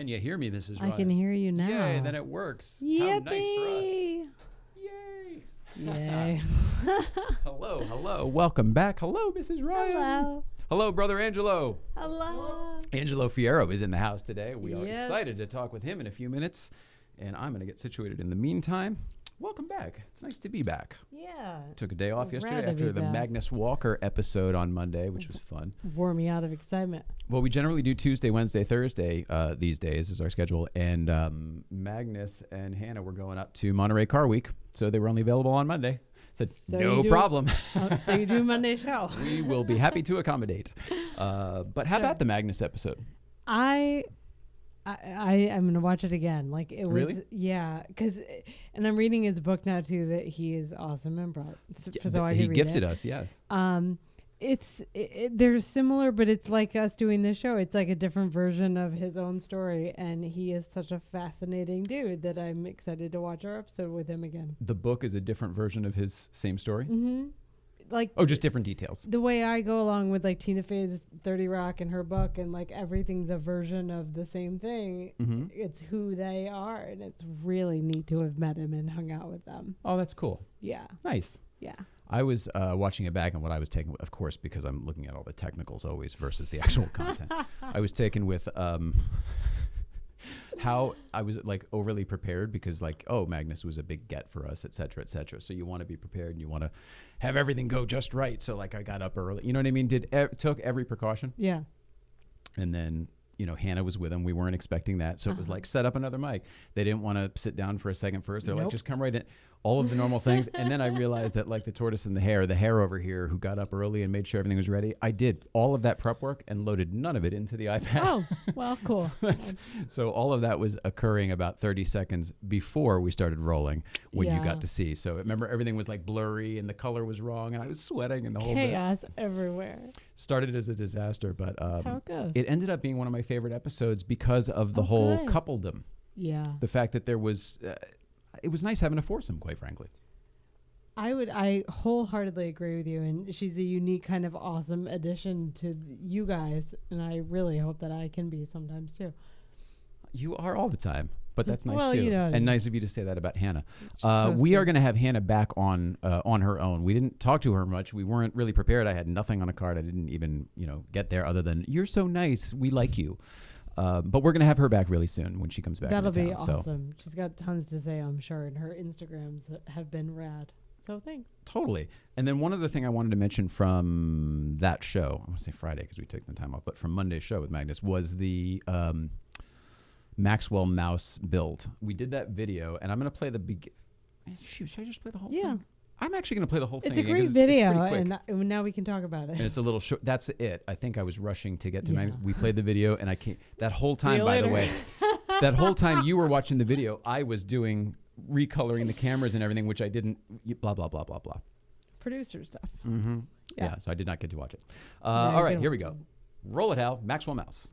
you hear me, Mrs. Ryan? I can hear you now. Yay, then it works. Yippee. How nice for us. Yay. Yay. Hello, hello. Welcome back. Hello, Mrs. Ryan. Hello. Hello, Brother Angelo. Hello. Angelo Fierro is in the house today. We are Yes. excited to talk with him in a few minutes, and I'm going to get situated in the meantime. Welcome back. It's nice to be back. Yeah. Took a day off yesterday Rad to after be the back. Magnus Walker episode on Monday, which was fun. Wore me out of excitement. Well, we generally do Tuesday, Wednesday, Thursday these days is our schedule. And Magnus and Hannah were going up to Monterey Car Week, so they were only available on Monday. Said, So no you do- problem. So you do Monday show. We will be happy to accommodate. But how about the Magnus episode? I'm gonna watch it again. Like it was, Really? yeah. And I'm reading his book now too. That he is awesome and brought. So I He can read gifted it. us, yes. They're similar, but it's like us doing this show. It's like a different version of his own story, and he is such a fascinating dude that I'm excited to watch our episode with him again. The book is a different version of his same story? Mm-hmm. Like Oh, just different details. the way I go along with like Tina Fey's 30 Rock and her book, and like everything's a version of the same thing. Mm-hmm. It's who they are, and it's really neat to have met him and hung out with them. Oh, that's cool. Yeah, Nice. yeah. I was watching it back, and what I was taking, of course, because I'm looking at all the technicals always versus the actual content. I was taken with how I was like overly prepared because like, oh, Magnus was a big get for us, et cetera, et cetera. So you want to be prepared and you want to have everything go just right. So like I got up early, you know what I mean? Took every precaution. Yeah. And then, you know, Hannah was with him. We weren't expecting that. So it was like, set up another mic. They didn't want to sit down for a second first. They're like, Nope. just come right in. All of the normal things. And then I realized that like the tortoise and the hare over here who got up early and made sure everything was ready. I did all of that prep work and loaded none of it into the iPad. Oh, well, cool. So all of that was occurring about 30 seconds before we started rolling when you Yeah. got to see. So remember, everything was like blurry and the color was wrong and I was sweating and the whole bit. Chaos everywhere. Started as a disaster, but How it goes. it ended up being one of my favorite episodes because of the Oh, whole good. coupledom. Yeah. The fact that there was, it was nice having a foursome, quite frankly. I wholeheartedly agree with you, and she's a unique kind of awesome addition to you guys, and I really hope that I can be sometimes too. You are all the time, but that's nice Well, too, you know what I and mean. nice of you to say that about Hannah. So we are sweet. going to have Hannah back on her own. We didn't talk to her much. We weren't really prepared. I had nothing on a card. I didn't even get there other than you're so nice. We like you. But we're going to have her back really soon when she comes back. That'll into be town, so. awesome. She's got tons to say, I'm sure, and her Instagrams have been rad. So thanks. Totally. And then one other thing I wanted to mention from that show, I want to say Friday because we took the time off, but from Monday's show with Magnus was the Maxwell mouse build. We did that video, and I'm going to play the should I just play the whole Yeah. thing? I'm actually going to play the whole It's thing. a again great 'cause it's video, pretty quick. and now we can talk about And it. it's a little short. That's it. I think I was rushing to get to Yeah. Magnus. We played the video, and I can't. That whole See time, you by the later. way, that whole time you were watching the video, I was recoloring the cameras and everything, which I didn't. Blah blah blah blah blah. Producer stuff. Mm-hmm. Yeah. Yeah, so I did not get to watch it. Yeah, All right, good here we one. go. Roll it, Hal. Maxwell Mouse.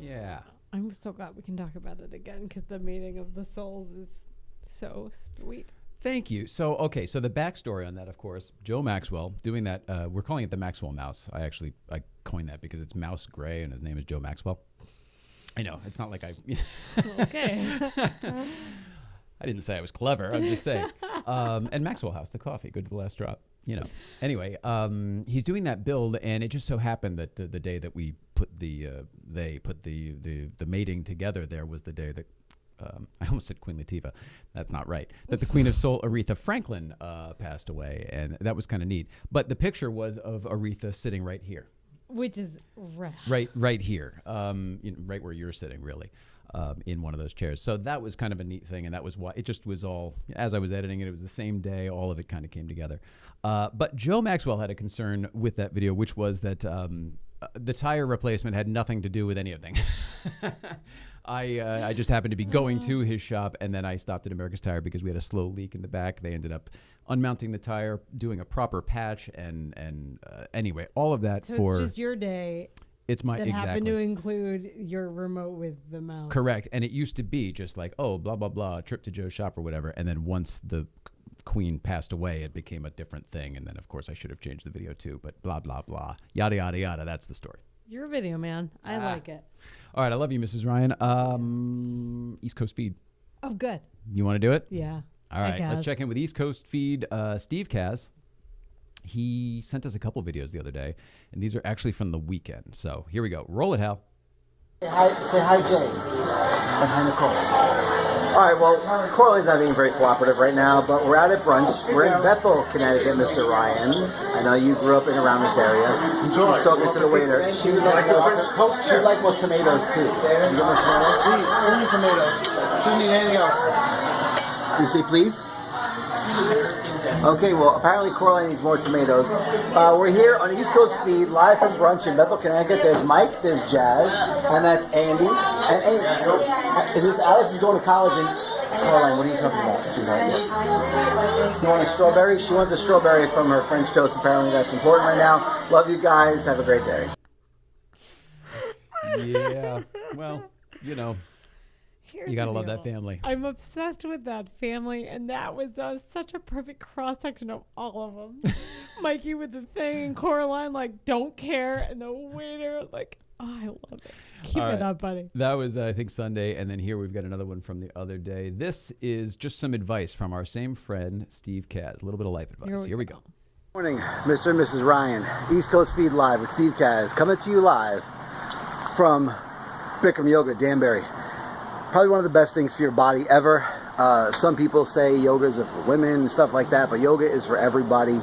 Yeah. I'm so glad we can talk about it again because the meeting of the souls is so sweet. Thank you. So, okay, so the backstory on that, of course, Joe Maxwell doing that. We're calling it the Maxwell Mouse. I coined that because it's mouse gray and his name is Joe Maxwell. I know it's not like I. Okay. I didn't say I was clever. I'm just saying. And Maxwell House, the coffee, good to the last drop. Anyway, he's doing that build, and it just so happened that the day that we put the mating together there was the day that I almost said Queen Latifah. That's not right. That the Queen of Soul, Aretha Franklin, passed away, and that was kind of neat. But the picture was of Aretha sitting right here, which is rad. right here, right where you're sitting, really. In one of those chairs. So that was kind of a neat thing, and that was why it just was all, as I was editing it was the same day, all of it kind of came together. But Joe Maxwell had a concern with that video, which was that the tire replacement had nothing to do with any of them. I just happened to be going to his shop, and then I stopped at America's Tire because we had a slow leak in the back. They ended up unmounting the tire, doing a proper patch, and anyway, all of that so for... it's just your day. It's my that exactly. happened to include your remote with the mouse. Correct. And it used to be just like, oh, blah, blah, blah, trip to Joe's shop or whatever. And then once the Queen passed away, it became a different thing. And then, of course, I should have changed the video too. But blah, blah, blah. Yada, yada, yada. That's the story. You're a video man. I like it. All right. I love you, Mrs. Ryan. East Coast feed. Oh, good. You want to do it? Yeah. All right. Let's check in with East Coast feed. Steve Kaz. He sent us a couple videos the other day, and these are actually from the weekend. So here we go. Roll it, Hal. Say hi, Jay. And hi, Nicole. All right, well, Coraline's not being very cooperative right now, but we're out at brunch. We're in Bethel, Connecticut, Mr. Ryan. I know you grew up in around this area. Enjoy. She's talking to the waiter. She would like more tomatoes, too. You get more tomatoes? Please, only tomatoes. She doesn't need anything else. You say please? Okay, well, apparently Coraline needs more tomatoes. We're here on East Coast Feed, live from brunch in Bethel, Connecticut. There's Mike, there's Jazz, and that's Andy. And this Alex is going to college. And Coraline, what are you talking about, sweetheart? You want a strawberry? She wants a strawberry from her French toast. Apparently that's important right now. Love you guys. Have a great day. Yeah, well, you gotta love that family. I'm obsessed with that family, and that was such a perfect cross section of all of them. Mikey with the thing, and Coraline don't care, and the waiter I love it. Keep it up, buddy. That was I think Sunday, and then here we've got another one from the other day. This is just some advice from our same friend Steve Kaz. A little bit of life advice. Here we go. Morning, Mr. and Mrs. Ryan. East Coast Feed Live with Steve Kaz, coming to you live from Bikram Yoga, Danbury. Probably one of the best things for your body ever. Some people say yoga is for women and stuff like that, but yoga is for everybody.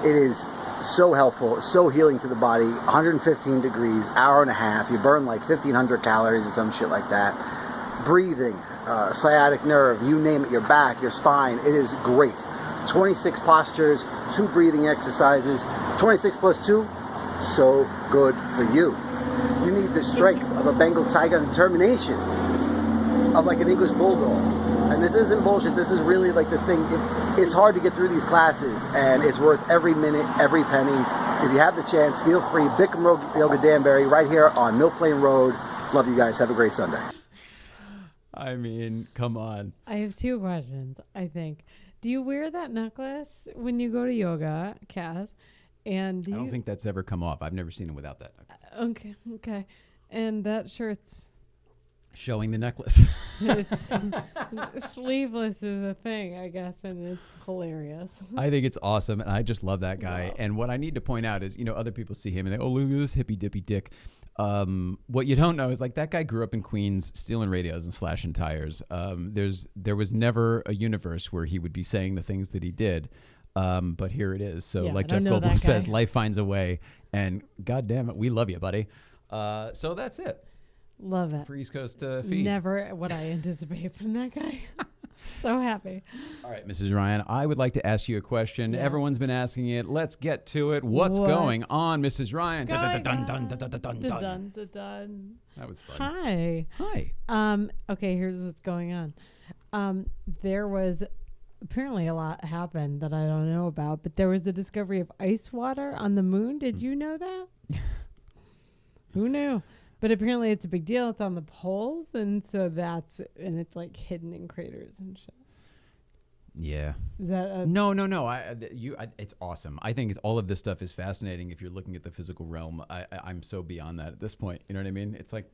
It is so helpful, so healing to the body. 115 degrees, hour and a half. You burn 1,500 calories or some shit like that. Breathing, sciatic nerve, you name it, your back, your spine. It is great. 26 postures, 2 breathing exercises. 26 plus 2, so good for you. You need the strength of a Bengal tiger and determination of an English bulldog. And this isn't bullshit. This is really the thing. It's hard to get through these classes, and it's worth every minute, every penny. If you have the chance, feel free. Bikram Yoga Danbury, right here on Mill Plain Road. Love you guys. Have a great Sunday. I mean, come on. I have 2 questions, I think. Do you wear that necklace when you go to yoga, Kaz? And I don't think that's ever come off. I've never seen him without that necklace. Okay. And that shirt's showing the necklace. It's sleeveless is a thing, I guess, and it's hilarious. I think it's awesome, and I just love that guy. Wow. And what I need to point out is, other people see him and they, oh, look at this hippy dippy dick. What you don't know is that guy grew up in Queens stealing radios and slashing tires. There was never a universe where he would be saying the things that he did. But here it is. So like Jeff Goldblum says, life finds a way, and God damn it, we love you, buddy. So that's it. Love it. For East Coast feed. Never what I anticipate from that guy. So happy. All right, Mrs. Ryan, I would like to ask you a question. Yeah. Everyone's been asking it. Let's get to it. What's going on, Mrs. Ryan? That was fun. Hi. Okay, here's what's going on. There was apparently a lot happened that I don't know about, but there was a discovery of ice water on the moon. Did you know that? Who knew? But apparently it's a big deal. It's on the poles, and so and it's like hidden in craters and shit. Yeah. Is that No. It's awesome. I think all of this stuff is fascinating if you're looking at the physical realm. I'm so beyond that at this point. You know what I mean? It's like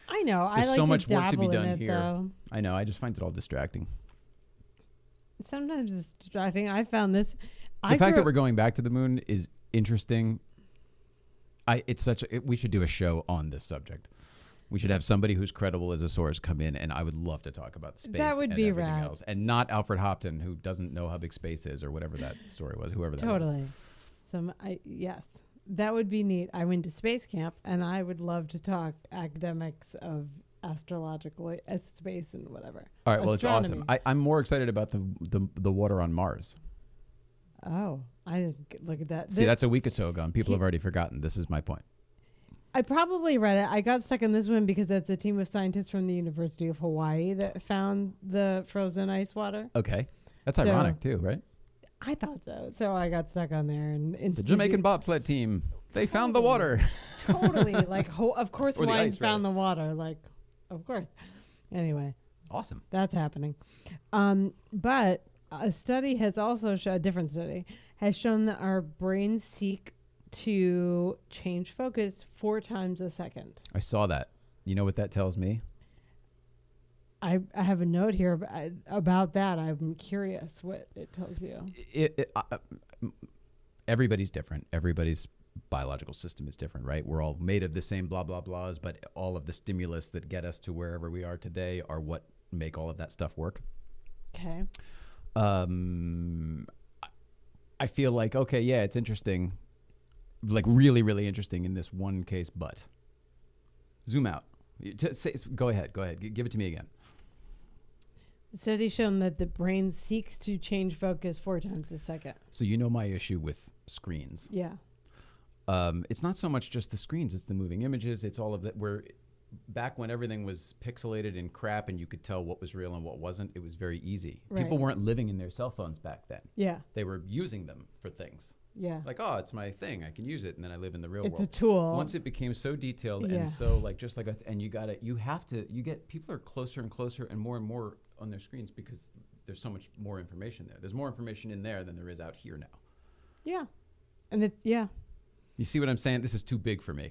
I know. I there's like so to much work to be dabble in done it, here. though. I know. I just find it all distracting. Sometimes it's distracting. I found this. The fact that we're going back to the moon is interesting. We should do a show on this subject. We should have somebody who's credible as a source come in, and I would love to talk about space That would and be everything rad. else. And not Alfred Hopton, who doesn't know how big space is or whatever that story was, whoever that was. Totally. Yes. That would be neat. I went to space camp, and I would love to talk academics of astrological space and whatever. All right, well, Astronomy. it's awesome. I'm more excited about the water on Mars. Oh, I didn't look at that. See, that's a week or so ago, and people have already forgotten. This is my point. I probably read it. I got stuck on this one because it's a team of scientists from the University of Hawaii that found the frozen ice water. Okay. That's So- ironic, too, right? I thought so. So I got stuck on there. And The Jamaican bobsled team, they found the water. Totally. Like, of course, Or the Hawaiians ice, found the water. Like, of course. Anyway, Awesome. that's happening. But a study has also shown, a different study, has shown that our brains seek to change focus 4 times a second. I saw that. You know what that tells me? I have a note here about that. I'm curious what it tells you. Everybody's different. Everybody's biological system is different, right? We're all made of the same blah, blah, blahs, but all of the stimulus that get us to wherever we are today are what make all of that stuff work. Okay. I feel like, okay, yeah, it's interesting. Like really, really interesting in this one case, but zoom out. Go ahead. Give it to me again. The study's shown that the brain seeks to change focus 4 times a second. So you know my issue with screens. Yeah. It's not so much just the screens, it's the moving images, it's all of that. Where back when everything was pixelated and crap and you could tell what was real and what wasn't, it was very easy. Right. People weren't living in their cell phones back then. Yeah. They were using them for things. Yeah. Like, oh, it's my thing, I can use it, and then I live in the real It's world. a tool. Once it became so detailed Yeah. and so like just like and you get people are closer and closer and more on their screens because there's so much more information there. There's more information in there than there is out here now. Yeah. And it's, yeah. You see what I'm saying? This is too big for me.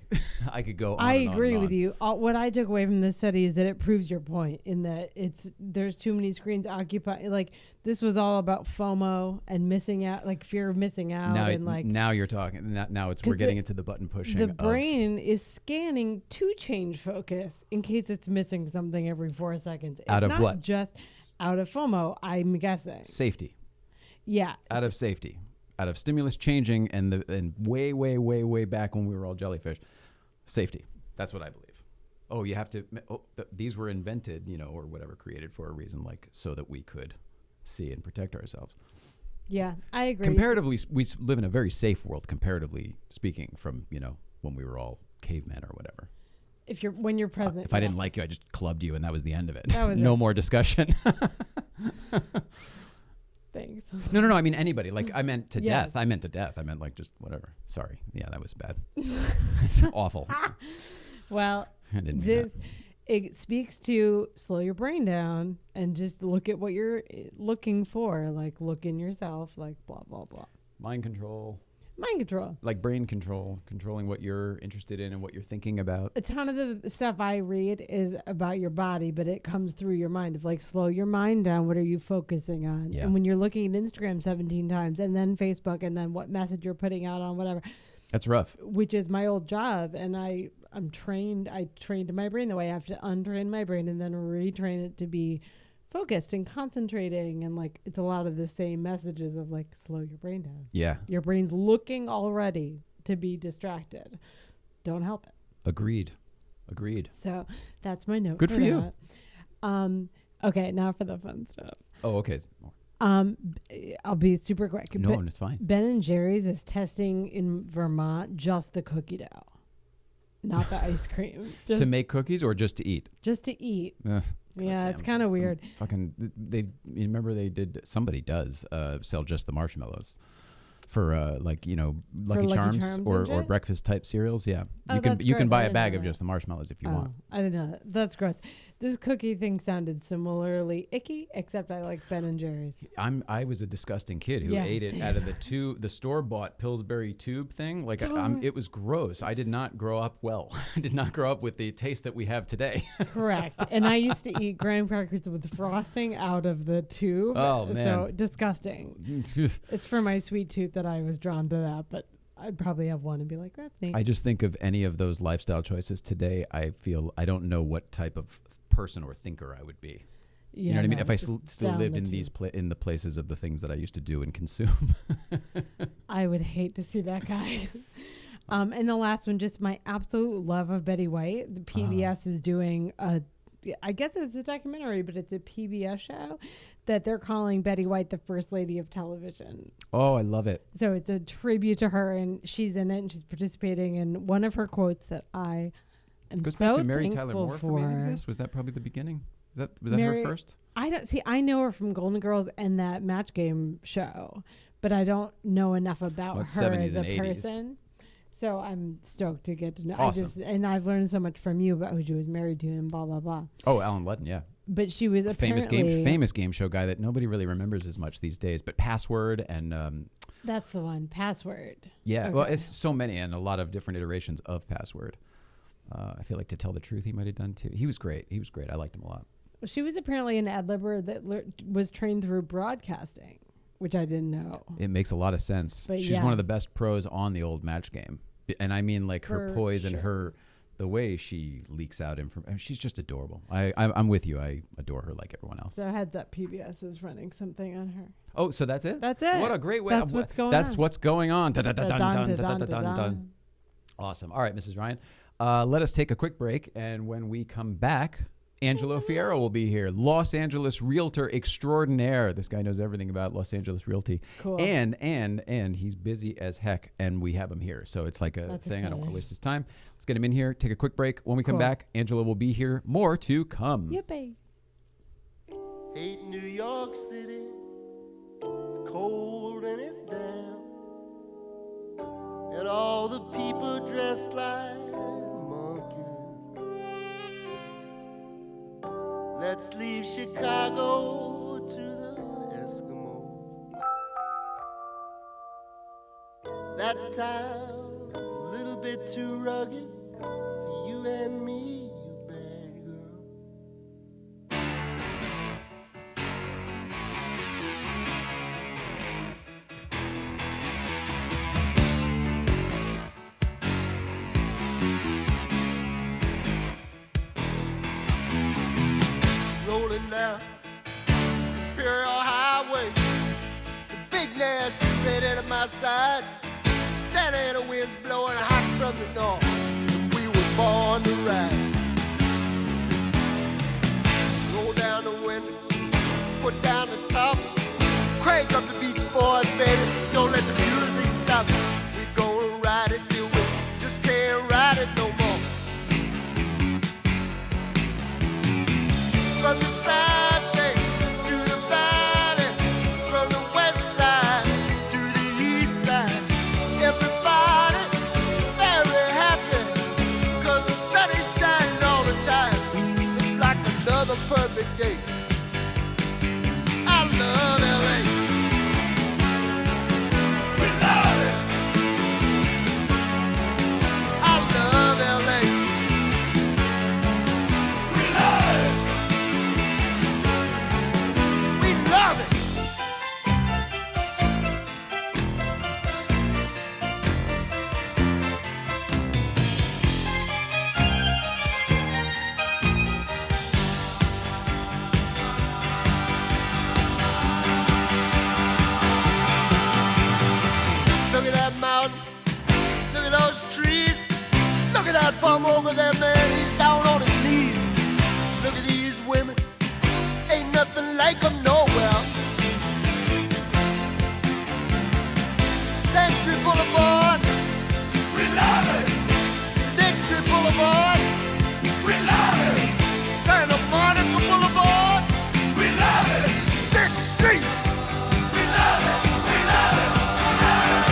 I could go on I and on agree and with on. you. What I took away from this study is that it proves your point in that there's too many screens occupy. Like this was all about FOMO and missing out, like fear of missing out, and like now you're talking. Now we're getting into the button pushing. the brain is scanning to change focus in case it's missing something every 4 seconds. It's Out of not what? just out of FOMO. I'm guessing. Safety. Yeah. Out of safety. Out of stimulus changing and way back when we were all jellyfish. Safety. That's what I believe. Oh, you have to. These were invented, or whatever, created for a reason, like so that we could see and protect ourselves. Yeah, I agree. Comparatively, we live in a very safe world, comparatively speaking, from when we were all cavemen or whatever. When you're present. If I didn't like you, I just clubbed you, and that was the end of it. That was no it. more discussion. Thanks. No. I mean anybody. Like I meant to Yes. death. I meant to death. I meant like just whatever. Sorry. Yeah, that was bad. It's awful. Well, I didn't mean it speaks to slow your brain down and just look at what you're looking for. Like look in yourself. Like blah blah blah. Mind control. Mind control. Like brain control, controlling what you're interested in and what you're thinking about. A ton of the stuff I read is about your body, but it comes through your mind of like slow your mind down. What are you focusing on? Yeah. And when you're looking at Instagram 17 times and then Facebook and then what message you're putting out on whatever, That's rough. which is my old job. And I'm trained. I trained my brain the way I have to untrain my brain and then retrain it to be focused and concentrating. And like, it's a lot of the same messages of like, slow your brain down. Yeah. Your brain's looking already to be distracted. Don't help it. Agreed. So that's my note. Good for you. That. Okay, now for the fun stuff. Oh, okay. I'll be super quick. No, it's fine. Ben and Jerry's is testing in Vermont just the cookie dough, not the ice cream. Just To make cookies or just to eat? just to eat. Ugh, Yeah, goddamn, it's kind of the weird. Fucking, you remember somebody does sell just the marshmallows. for like Lucky Lucky Charms, Charms or and shit? breakfast type cereals. Yeah, Oh, you can that's you can gross. I buy a didn't bag know of that. just the marshmallows if you want. I didn't know that. That's gross. This cookie thing sounded similarly icky, except I like Ben and Jerry's. I was a disgusting kid who Yeah, ate it same. out of the store bought Pillsbury tube thing. Like it was gross. I did not grow up well. I did not grow up with the taste that we have today. Correct. And I used to eat graham crackers with frosting out of the tube. Oh, man. So disgusting. It's for my sweet tooth that I was drawn to that, but I'd probably have one and be like, that's neat. I just think of any of those lifestyle choices today. I feel I don't know what type of person or thinker I would be. You know what I mean? If I still lived in in the places of the things that I used to do and consume. I would hate to see that guy. And the last one, just my absolute love of Betty White. The PBS is doing I guess it's a documentary, but it's a PBS show that they're calling Betty White the First Lady of Television. Oh, I love it. So it's a tribute to her, and she's in it, and she's participating. And one of her quotes that I am Goes so back to Mary thankful Tyler Moore for. for me, I guess. Was that probably the beginning? Was that Mary- her first? I don't see. I know her from Golden Girls and that Match Game show, but I don't know enough about her 70s as a and 80s. person. So I'm stoked to get to know. Awesome. And I've learned so much from you about who she was married to and blah blah blah. Oh, Alan Ludden, yeah. But she was famous apparently game show guy that nobody really remembers as much these days. But Password and That's the one. Password. yeah, Okay. well, it's so many and a lot of different iterations of Password. I feel like To Tell the Truth, he might have done too. He was great. I liked him a lot. She was apparently an ad-libber that was trained through broadcasting, which I didn't know. It makes a lot of sense. But She's one of the best pros on the old Match Game, and I mean like her For poise and sure. the way she leaks out information. She's just adorable. I'm with you. I adore her like everyone else. So heads up, PBS is running something on her. Oh, so that's it? That's it. What a great way. That's what's going That's on. what's going on. Dun, dun, dun, dun, Dun, dun, dun, dun, dun, dun, dun, dun. Awesome. All right, Mrs. Ryan. Let us take a quick break, and when we come back, Angelo Fierro will be here, Los Angeles realtor extraordinaire. This guy knows everything about Los Angeles realty. Cool. And he's busy as heck, and we have him here. So it's like a That's thing. I don't want exciting. to waste his time. Let's get him in here, take a quick break. When we come Cool. back, Angelo will be here. More to come. Yippee. Hate New York City. It's cold and it's damp. And all the people dressed like monkeys. Let's leave Chicago to the Eskimos. That town's a little bit too rugged for you and me, you bad girl. Rolling down Imperial Highway, the big nasty red at my side. Santa Ana winds blowing hot from the north. We were born to ride. Roll down the window, put down the top, crank up the Beach Boys, baby. Don't let the music stop. We gonna ride it till we just can't ride it no more. From the side bay to the valley, from the west side to the east side, everybody very happy, 'cause the sun is shining all the time. It's like another perfect day. I love LA. We love it. I love LA. We love it. We love it. Look at that mountain. Look at those trees. Look at that bum over there, man. He's down on his knees. Look at these women. Ain't nothing like them nowhere. Century Boulevard. We love it. Victory Boulevard. We love it. Santa Monica Boulevard. We love it. 6th Street. We love it. We love it. We love it.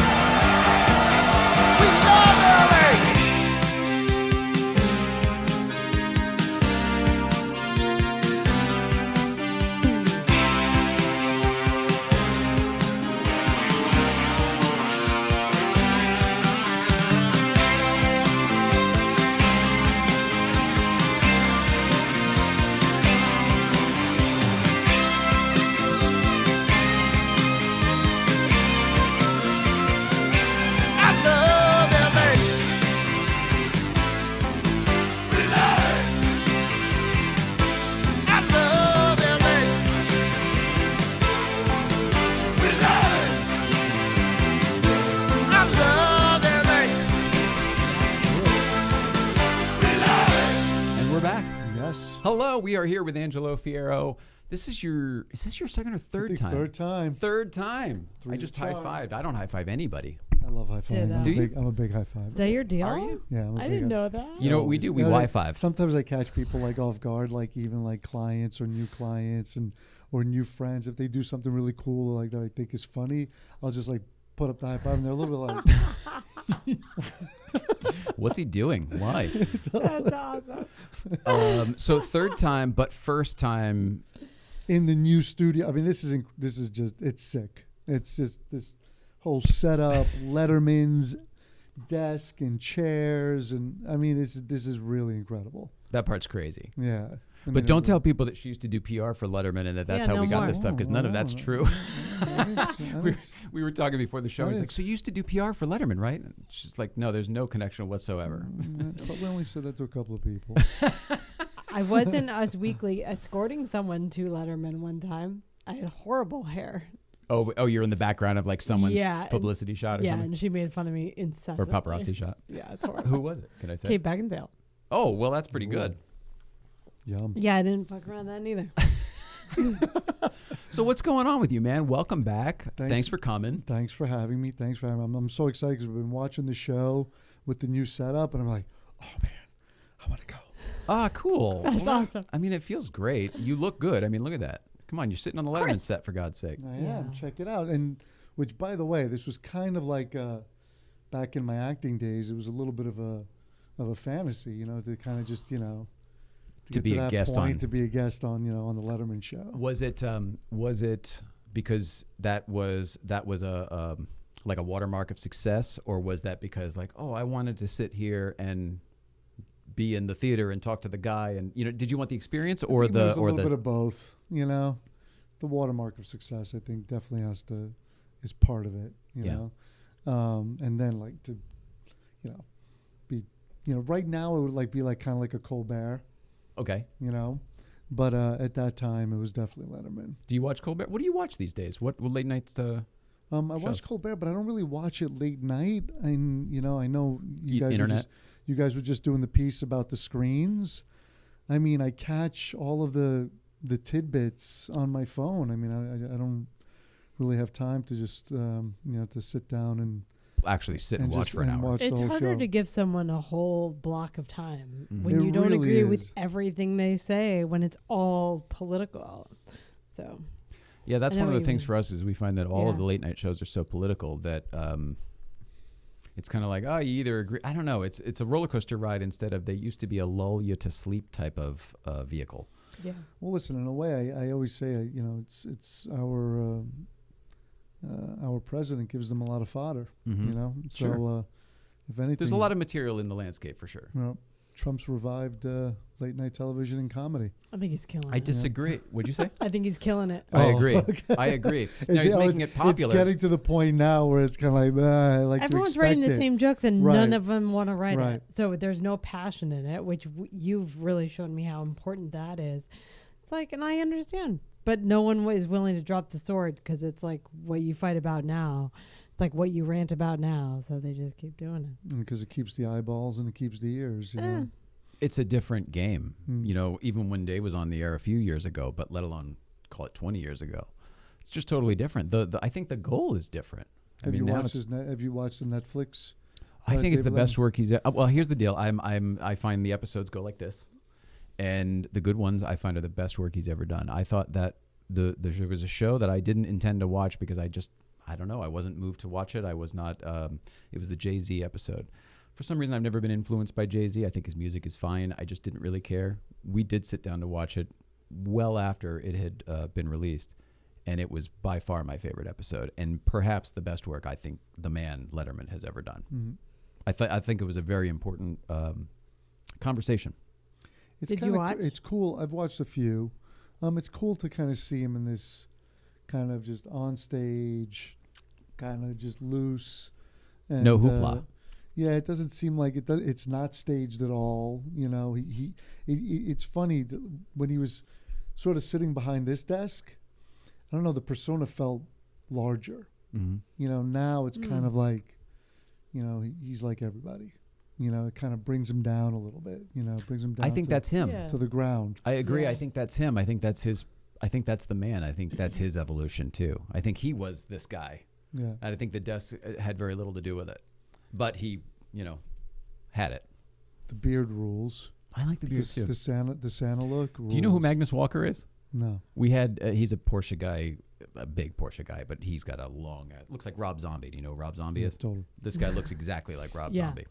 Yes. Hello, we are here with Angelo Fierro. Is this your second or I third think time? Third time. Third time. Three I to just try. high-fived. I don't high-five anybody. I love high five. Do you? I'm a big high five. Is that your deal? Are you? Yeah, I'm a I big didn't high- know that. You know what we do? We No, Y5. Sometimes I catch people like off guard, like even like clients or new clients or new friends. If they do something really cool like that I think is funny, I'll just like put up the high five and they're a little bit like, What's he doing? Why? That's awesome. So third time, but first time. in the new studio. I mean, this is just, it's sick. It's just this whole setup, Letterman's desk and chairs, and I mean, this is really incredible. That part's crazy. Yeah. I But mean, don't tell people that she used to do PR for Letterman and that's Yeah, how no we got more. this stuff, because none of that's true. we We were talking before the show. He's like, Nice. so you used to do PR for Letterman, right? And she's like, no, there's no connection whatsoever. But we only said that to a couple of people. I was in Us Weekly escorting someone to Letterman one time. I had horrible hair. Oh, you're in the background of like someone's Yeah, and- publicity shot or Yeah, something? and she made fun of me Or incessantly. paparazzi shot. Yeah, it's horrible. Who was it? Can I say? Kate Beckinsale. Oh, well, that's pretty Ooh. good. Yum. Yeah, I didn't fuck around that neither. So what's going on with you, man? Welcome back. Thanks. Thanks for coming. Thanks for having me. I'm so excited because we've been watching the show with the new setup, and I'm like, oh man, I want to go. Ah, cool. That's Well, awesome. I mean, it feels great. You look good. I mean, look at that. Come on, you're sitting on the Letterman course. set, for God's sake. I Yeah. am. Check it out. And which, by the way, this was kind of like back in my acting days. It was a little bit of a fantasy, you know, to kind of just, you know, To get be a that guest point, on. to be a guest on, you know, on the Letterman show. Was it because that was a like a watermark of success, or was that because like, oh, I wanted to sit here and be in the theater and talk to the guy, and you know, did you want the experience I or think there's the a or little bit the of both, you know. The watermark of success, I think, definitely is part of it, you Yeah. know. And then like to, you know, be, you know, right now it would like be like kind of like a Colbert, okay? you know, but at that time it was definitely Letterman. Do you watch Colbert? What do you watch these days? What late nights? I Shows. watch Colbert, but I don't really watch it late night. And you know, I know you guys Internet? you guys were just doing the piece about the screens. I mean, I catch all of the tidbits on my phone. I mean, I don't really have time to just you know, to sit down and Actually sit and watch just for an and hour. watch It's the whole harder show. to give someone a whole block of time Mhm. when It you don't really agree with is. everything they say, when it's all political. So Yeah, that's I know one of what the you things mean. for us is we find that all of Yeah. the late night shows are so political that it's kind of like, oh, you either agree. I don't know. It's a roller coaster ride instead of they used to be a lull you to sleep type of vehicle. yeah, Well, listen, in a way, I always say, you know, it's our president gives them a lot of fodder, Mhm. you know. Sure. So if anything, There's a lot of material in the landscape for sure. you know, Trump's revived late night television and comedy. I think he's killing I it. disagree. What'd you say? I think he's killing it. I Oh, agree. okay. I agree. Now he's making it popular. It's getting to the point now where it's kind of like, I like Everyone's to writing the expect it. same jokes and Right. none of them want to write Right. it. So there's no passion in it, which you've really shown me how important that is. It's like, and I understand, but no one is willing to drop the sword because it's like what you fight about now. It's like what you rant about now. So they just keep doing it. Because it keeps the eyeballs and it keeps the ears, you know. It's a different game. Mm. You know, even when Dave was on the air a few years ago, but let alone call it 20 years ago, it's just totally different. I think the goal is different. Have you now watched it's- have you watched the Netflix? I think it's the David best work he's. Well, here's the deal. I find the episodes go like this, and the good ones I find are the best work he's ever done. I thought that there was a show that I didn't intend to watch because I don't know, I wasn't moved to watch it. I was not. It was the Jay-Z episode. For some reason, I've never been influenced by Jay-Z. I think his music is fine. I just didn't really care. We did sit down to watch it well after it had been released, and it was by far my favorite episode, and perhaps the best work I think the man Letterman has ever done. Mm-hmm. I think it was a very important conversation. It's Did you kinda watch? It's cool. I've watched a few. It's cool to kind of see him in this kind of just on stage, kind of just loose. And, No hoopla. Yeah, it doesn't seem like it. It's not staged at all. You know, it's funny when he was sort of sitting behind this desk. I don't know. The persona felt larger. Mm-hmm. You know, now it's kind of like, you know, he's like everybody. You know, it kind of brings him down a little bit. You know, brings him down. I think that's him. Yeah. to the ground. I agree. Yeah. I think that's him. I think that's his. I think that's the man. I think that's his evolution too. I think he was this guy. Yeah. And I think the desk had very little to do with it, but he, had it. The beard rules. I like the beard too. The Santa look. Rules. Do you know who Magnus Walker is? No. We had he's a Porsche guy, a big Porsche guy, but he's got a long. Looks like Rob Zombie. Do you know who Rob Zombie is? Totally. This guy looks exactly like Rob Yeah. Zombie.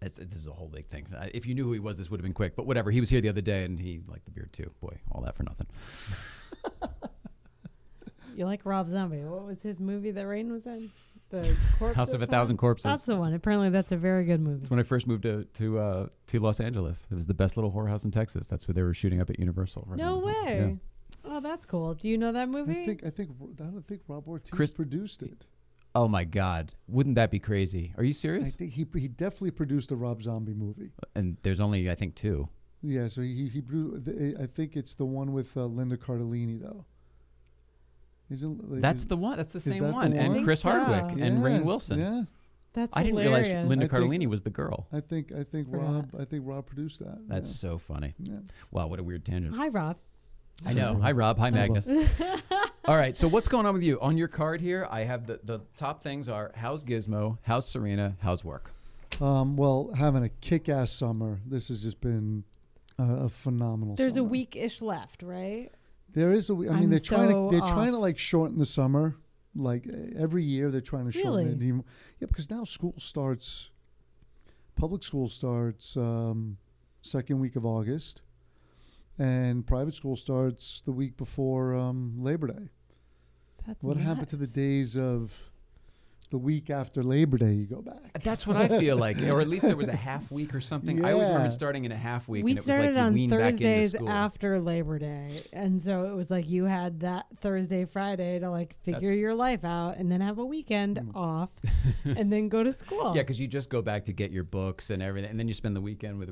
This is a whole big thing. If you knew who he was, this would have been quick. But whatever. He was here the other day, and he liked the beard too. Boy, all that for nothing. You like Rob Zombie? What was his movie that Rain was in? The Corpse House of a Song? Thousand Corpses. That's the one. Apparently, that's a very good movie. That's when I first moved to Los Angeles. It was the best little whorehouse in Texas. That's where they were shooting up at Universal. Right No now. way. Oh, that's cool. Do you know that movie? I don't think Rob Ortiz Chris- produced it. Oh my God! Wouldn't that be crazy? Are you I serious? think he definitely produced a Rob Zombie movie. And there's only I think 2. Yeah, so I think it's the one with Linda Cardellini though. That's the one. That's the is same that the one. one? And I Chris think so. Hardwick and Rainn Yes, Wilson. Yeah, That's I didn't hilarious. realize Linda I think- Cardellini was the girl. I think Forgot. Rob produced that. That's so funny. Yeah. Wow, what a weird tangent. Hi, Rob. I know. Hi, Rob. Hi, Magnus. All right, so what's going on with you? On your card here, I have the top things are how's Gizmo, how's Serena, how's work? Well, having a kick-ass summer. This has just been a phenomenal. There's a summer. week-ish left, right? There is a. I mean, I'm they're trying so to off. like shorten the summer. Like every year, they're trying to shorten it. Really? Even, yeah, because now school starts. Public school starts second week of August, and private school starts the week before Labor Day. That's What happened to the nuts. days of the week after Labor Day? You go back. That's what I feel like, or at least there was a half week or something. I always Yeah. remembered starting in a half week, We and it was like started you on wean back into Thursdays school. after Labor Day, and so it was like you had that Thursday, Friday to like figure That's- your life out, and then have a weekend off, and then go to school. Yeah, because you just go back to get your books and everything, and then you spend the weekend with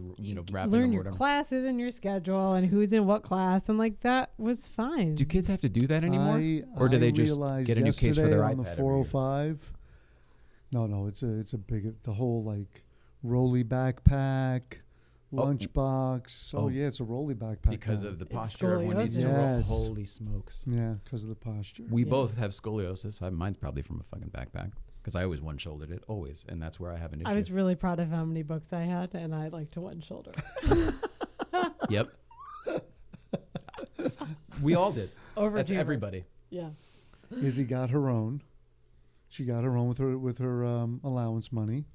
wrapping learn them or your whatever. classes and your schedule and who's in what class, and like that was fine. Do kids have to do that anymore, or do I they just realized get a new case for yesterday their on iPad? the every year? 405? No, it's a big the whole like rolly backpack, lunchbox. Oh, Oh. yeah, it's a rolly backpack Because now. of the It's posture, everyone needs to scoliosis. roll. Yes. Holy smokes! Yeah, because of the posture. We Yeah. both have scoliosis. Mine's probably from a fucking backpack because I always one-shouldered it, always, and that's where I have an issue. I was really proud of how many books I had, and I like to one shoulder. Yep. We all did. Overachievers. That's everybody. Yeah. Izzy got her own. She got her own with her allowance money,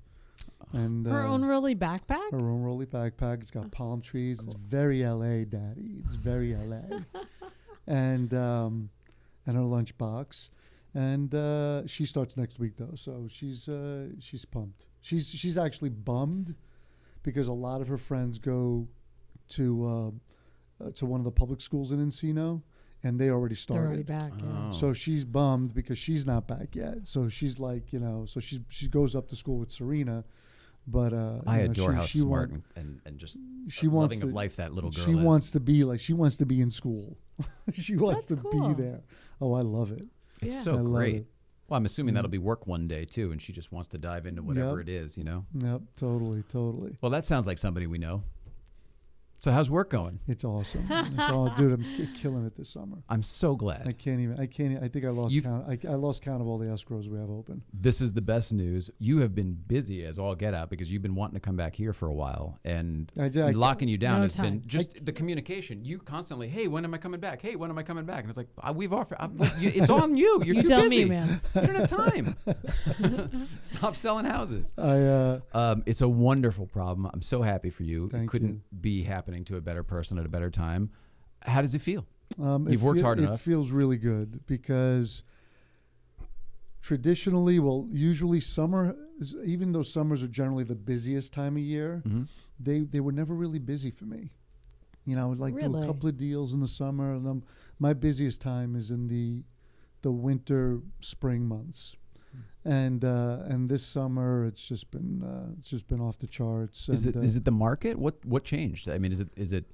and Her own really backpack? her own rolly backpack. It's got palm trees. It's very LA, Daddy. It's very LA. and her lunchbox, and she starts next week though, so she's pumped. She's actually bummed because a lot of her friends go to one of the public schools in Encino, and they already They're started. already back. Yeah. Oh. So she's bummed because she's not back yet. So she's like, so she goes up to school with Serena, but I you know, adore how she smart want- and just she wants loving to, of life that little girl she is. wants to be like she wants to be in school. She wants That's to cool. be there. Oh, I love it. It's Yeah. so I love great. it. Well, I'm assuming Mm. that'll be work one day too, and she just wants to dive into whatever Yep. it is, Yep, totally. Well, that sounds like somebody we know. So how's work going? It's awesome. It's all, dude. I'm killing it this summer. I'm so glad. I can't even. I think I lost You- count. I lost count of all the escrows we have open. This is the best news. You have been busy as all get out because you've been wanting to come back here for a while, and I- locking you down No has time. been just the communication. You constantly, hey, when am I coming back? Hey, when am I coming back? And it's like we've offered. It's on you. You're You too tell busy. me, man. You don't have time. Stop selling houses. I It's a wonderful problem. I'm so happy for you. Thank it couldn't you. be happening to a better person at a better time. How does it feel? You've worked hard It enough. feels really good because traditionally, usually summer, even though summers are generally the busiest time of year, they were never really busy for me. I would like do a Really? couple of deals in the summer, and my busiest time is in the winter, spring months. And this summer it's just been off the charts. Is and, it the market? What changed? I mean, is it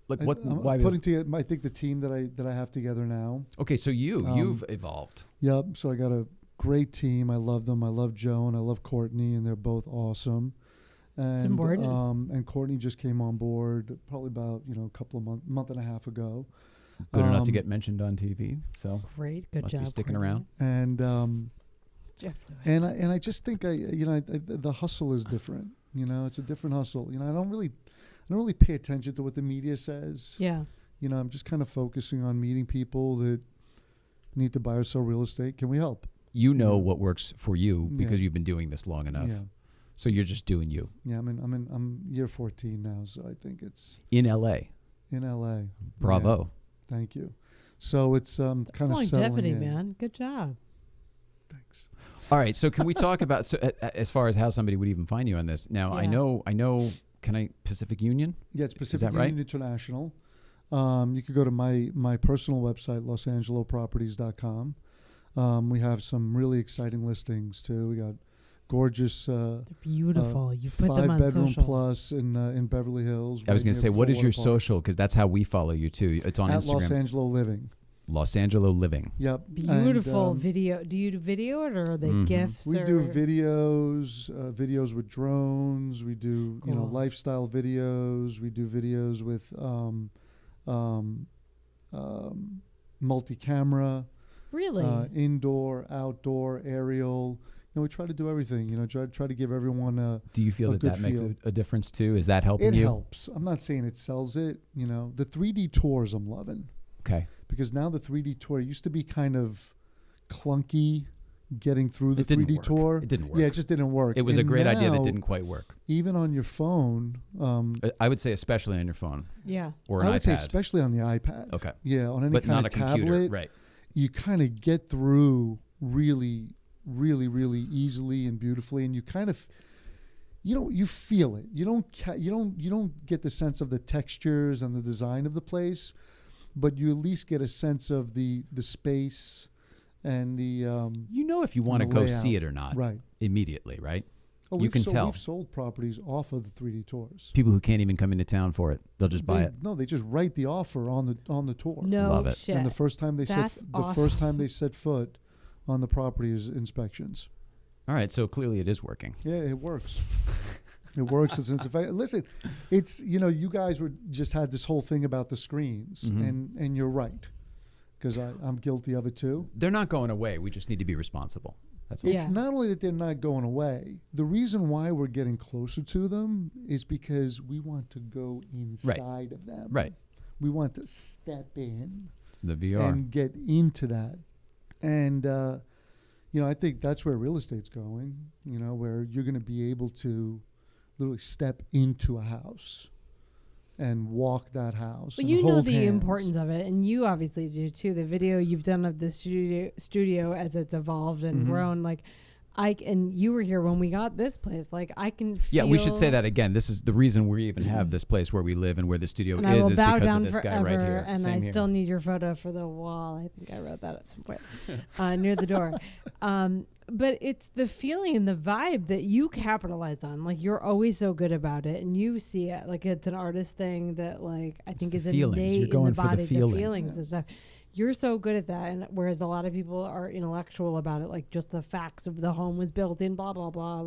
like what? I'm Why? putting together, I think, the team that I have together now. Okay, so you've evolved. Yep. So I got a great team. I love them. I love Joe and I love Courtney, and they're both awesome. And, important. And Courtney just came on board probably about, a couple of month and a half ago. Good enough to get mentioned on TV. So Great, good must job. be sticking Courtney. around. And Jeff Lewis. and I just think the hustle is different. It's a different hustle. I don't really pay attention to what the media says. Yeah. I'm just kind of focusing on meeting people that need to buy or sell real estate. Can we help? You know what works for you because Yeah. you've been doing this long enough. Yeah. So you're just doing you. Yeah, I'm year 14 now, so I think it's In LA. in LA. Bravo. Yeah, thank you. So it's kind of Longevity, settling in. man. Good job. Thanks. All right. So can we talk about as far as how somebody would even find you on this? Now I Yeah. know. Can I Pacific Union? Yeah, it's Pacific that right? Union International. You could go to my personal website, losangeloproperties.com. We have some really exciting listings too. We got gorgeous They're beautiful. You put them on 5-bedroom social. plus in Beverly Hills. I was right going to near say, what is your Bridgewater Park. social? Because that's how we follow you too. It's on At Instagram. Los Angelo Living. Los Angelo Living. Yep. Beautiful And, video. Do you do video it or are they Mhm. gifs? we or do videos with drones. We do Cool. lifestyle videos. We do videos with multi-camera, Really? indoor, outdoor, aerial. We try to do everything. Try to give everyone a. Do you feel A that good makes feel. a difference too? Is that helping It you? helps. I'm not saying it sells it. The 3D tours I'm loving. Okay. Because now the 3D tour used to be kind of clunky getting through the It didn't 3D work. tour. It didn't work. Yeah, it just didn't work. It was a And great idea that now, didn't quite work. Even on your phone, I would say especially on your phone yeah. or an I would say iPad. especially on the iPad. Okay. Yeah, on any But kind not of a computer. tablet, Right. you kind of get through really, really, really easily and beautifully, and you kind of, you feel it. You don't get the sense of the textures and the design of the place, but you at least get a sense of the space and the You know if you want to the go layout. see it or not right. immediately, right? Oh, You can tell. We've sold properties off of the 3D tours. People who can't even come into town for it, they'll just buy it. No, they just write the offer on the tour. No Love it. shit. And the first time they That's first time they set foot on the property is inspections. All right, so clearly it is working. Yeah, it works. It works. It's effective. Listen, it's you guys just had this whole thing about the screens, Mhm. and you're right, because I'm guilty of it too. They're not going away. We just need to be responsible. That's all. Yeah. It's not only that they're not going away. The reason why we're getting closer to them is because we want to go inside of them. Right. We want to step in It's the VR. and get into that. And I think that's where real estate's going. Where you're going to be able to literally step into a house and walk that house. Well, and you know hold the hands. importance of it, and you obviously do too. The video you've done of the studio as it's evolved and Mhm. grown, and you were here when we got this place. I can feel. Yeah, we should say that again. This is the reason we even have this place where we live and where the studio And I will is bow because down of this forever, guy right here. and Same I here. still need your photo for the wall. I think I wrote that at some point near the door. But it's the feeling and the vibe that you capitalized on. You're always so good about it, and you see it it's an artist thing that I think the is feelings. innate You're going in the for the body, feeling. the feelings and stuff. You're so good at that, and whereas a lot of people are intellectual about it, just the facts of the home was built in, blah blah blah.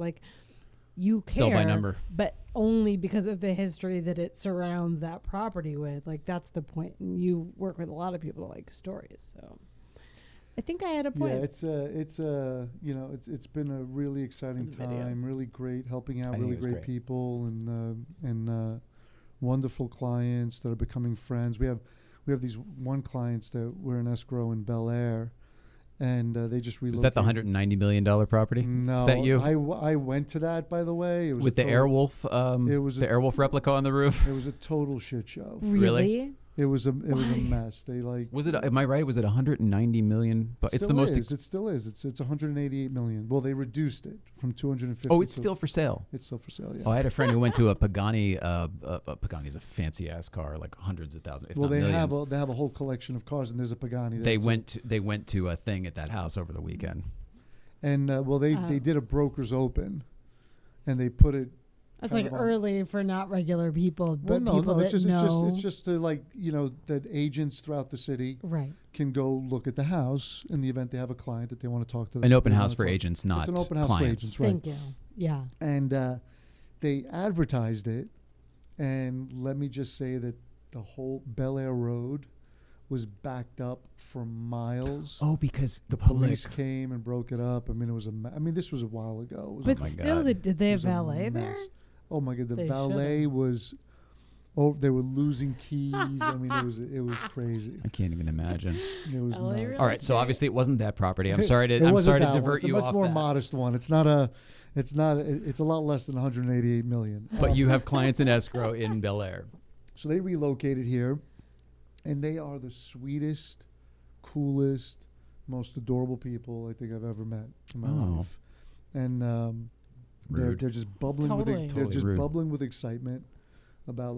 You care, Sell by number. but only because of the history that it surrounds that property with. That's the point. And you work with a lot of people that like stories, so I think I had a point. Yeah, it's been a really exciting And videos. time, really great, helping out I think really it was great great. people and wonderful clients that are becoming friends. We have these one clients that we're in escrow in Bel Air, and they just relocated. Was that the $190 million property? No, Is that you? I went to that, by the way. It was With the Airwolf, it was the a- Airwolf replica on the roof? It was a total shit show. Really? It was a Why? mess. They Was it? Am I right? Was it 190 million? But it's the most. It still is. It's 188 million. Well, they reduced it from 250. Oh, it's to- still for sale. It's still for sale. Yeah. Oh, I had a friend who went to a Pagani. Pagani's a fancy ass car, hundreds of thousands, if Well, not they millions. have a whole collection of cars, and there's a Pagani. There They too. went to a thing at that house over the weekend. And they did a broker's open, and they put it. That's kind of on- early for not regular people, but Well, people no, that it's know. just to that agents throughout the city Right. can go look at the house in the event they have a client that they want to talk to. An open they house wanna for talk- agents, not It's an open house clients. for agents, right? Thank you. Yeah. And they advertised it, and let me just say that the whole Bel Air Road was backed up for miles. Oh, because The police came and broke it up. I mean, it was this was a while ago. It was But my still, God. did they it have was a valet there? mess. Oh my God, the They valet should've. was. Oh, they were losing keys. I mean, it was crazy. I can't even imagine. It was LA nuts. really All right, so did. obviously it wasn't that property. I'm sorry to It I'm wasn't sorry to that one. divert It's a you much off more that. modest one. It's not a. It's not. It's a lot less than 188 million. But you have clients in escrow in Bel Air. So they relocated here, and they are the sweetest, coolest, most adorable people I think I've ever met in my Oh. life. And they're Rude. just bubbling Totally. with they're Totally just rude. bubbling with excitement about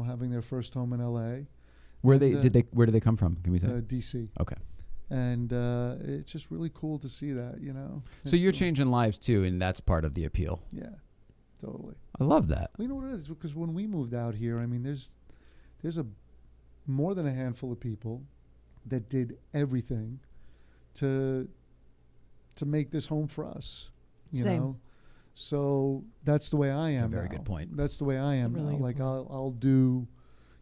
having their first home in L.A. Where And, where did they come from? Can we say? D.C. Okay. And it's just really cool to see that. So It's you're really- changing lives too, and that's part of the appeal. Yeah, totally. I love that. Well, you know what it is? Because when we moved out here, I mean, there's a more than a handful of people that did everything to make this home for us. You Same. know, so that's the way I am. That's a very now. good point. That's the way I That's a am really now. good Like point. I'll do,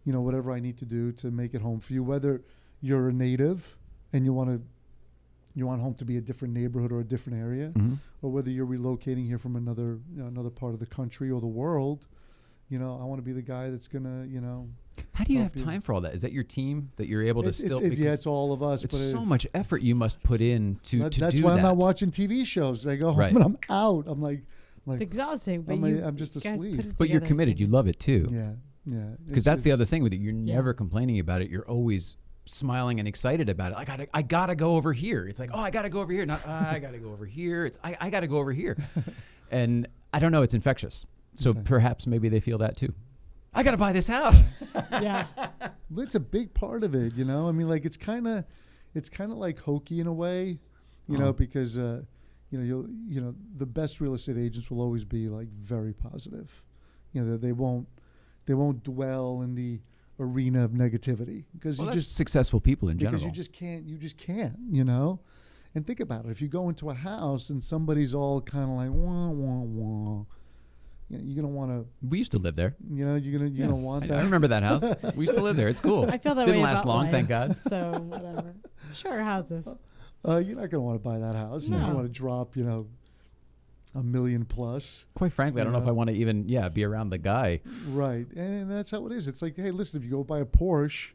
whatever I need to do to make it home for you. Whether you're a native and you want home to be a different neighborhood or a different area, Mhm. or whether you're relocating here from another part of the country or the world, I want to be the guy that's gonna, How do you help have you. time for all that? Is that your team that you're able to still? it's because all of us. it's but so much effort you must put in to that's do why that. I'm not watching TV shows. I go home Right. and I'm out. I'm like, It's exhausting, but I'm just you guys asleep. put it But you're together, committed. so- You love it too. yeah. Because that's the It's- other thing with it. You're Yeah. never complaining about it. You're always smiling and excited about it. I gotta go over here. It's like, oh, I gotta go over here. Not I gotta go over here. It's I gotta go over here. And I don't know. It's infectious. So Okay. perhaps maybe they feel that too. I gotta buy this house. Yeah. It's a big part of it, I mean, like it's kind of like hokey in a way, because the best real estate agents will always be like very positive. They won't dwell in the arena of negativity because Well, you that's just successful people in general. because you just can't. And think about it. If you go into a house and somebody's all kind of like wah wah wah, you're gonna want to. We used to live there. You're gonna want that. I remember that house. We used to live there. It's cool. I feel that Didn't way last about long, life, thank God. So whatever. Sure, houses. You're not gonna want to buy that house. You're No. gonna want to drop, $1 million plus. Quite frankly, I don't know if Yeah. I want to even be around the guy. Right, and that's how it is. It's like, hey, listen, if you go buy a Porsche,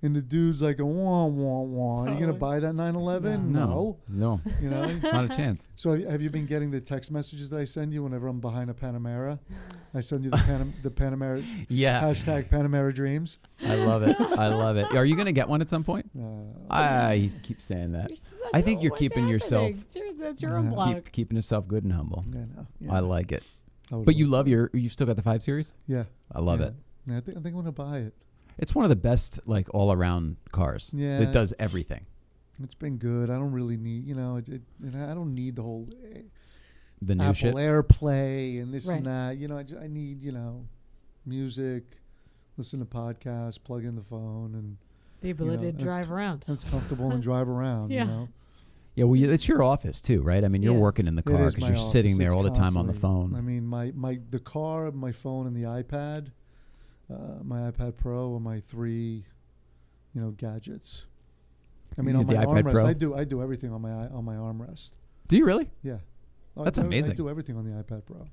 and the dude's like a wah wah wah, are you gonna Totally. buy that 911? No. No, not a chance. So have you been getting the text messages that I send you whenever I'm behind a Panamera? I send you the Panamera Yeah, hashtag Panamera dreams. I love it. I love it. Are you gonna get one at some point? He keeps saying that. You're such I think a- you're what's keeping yourself- happening? Seriously, that's your own block. Keeping himself good and humble. Yeah, no, yeah. I like it. I would But you love love you've still got the 5 Series? Yeah, I love yeah. it. Yeah, I think I'm gonna buy it. It's one of the best all around cars. Yeah. That does everything. It's been good. I don't really need, I don't need the whole The new Apple shit. AirPlay and this Right. and that. I need, music, listen to podcasts, plug in the phone, and The ability to it's drive around. it's comfortable and drive around. Yeah. Yeah, well, it's your office too, right? I mean, you're Yeah. working in the It car is because my you're sitting office. there It's all the time on the constantly- phone. I mean, the car, my phone, and the iPad, my iPad Pro, are my 3, gadgets. I mean, You on get my the iPad armrest, Pro? I do everything on my armrest. Do you really? Yeah. That's I amazing. do everything on the iPad Pro.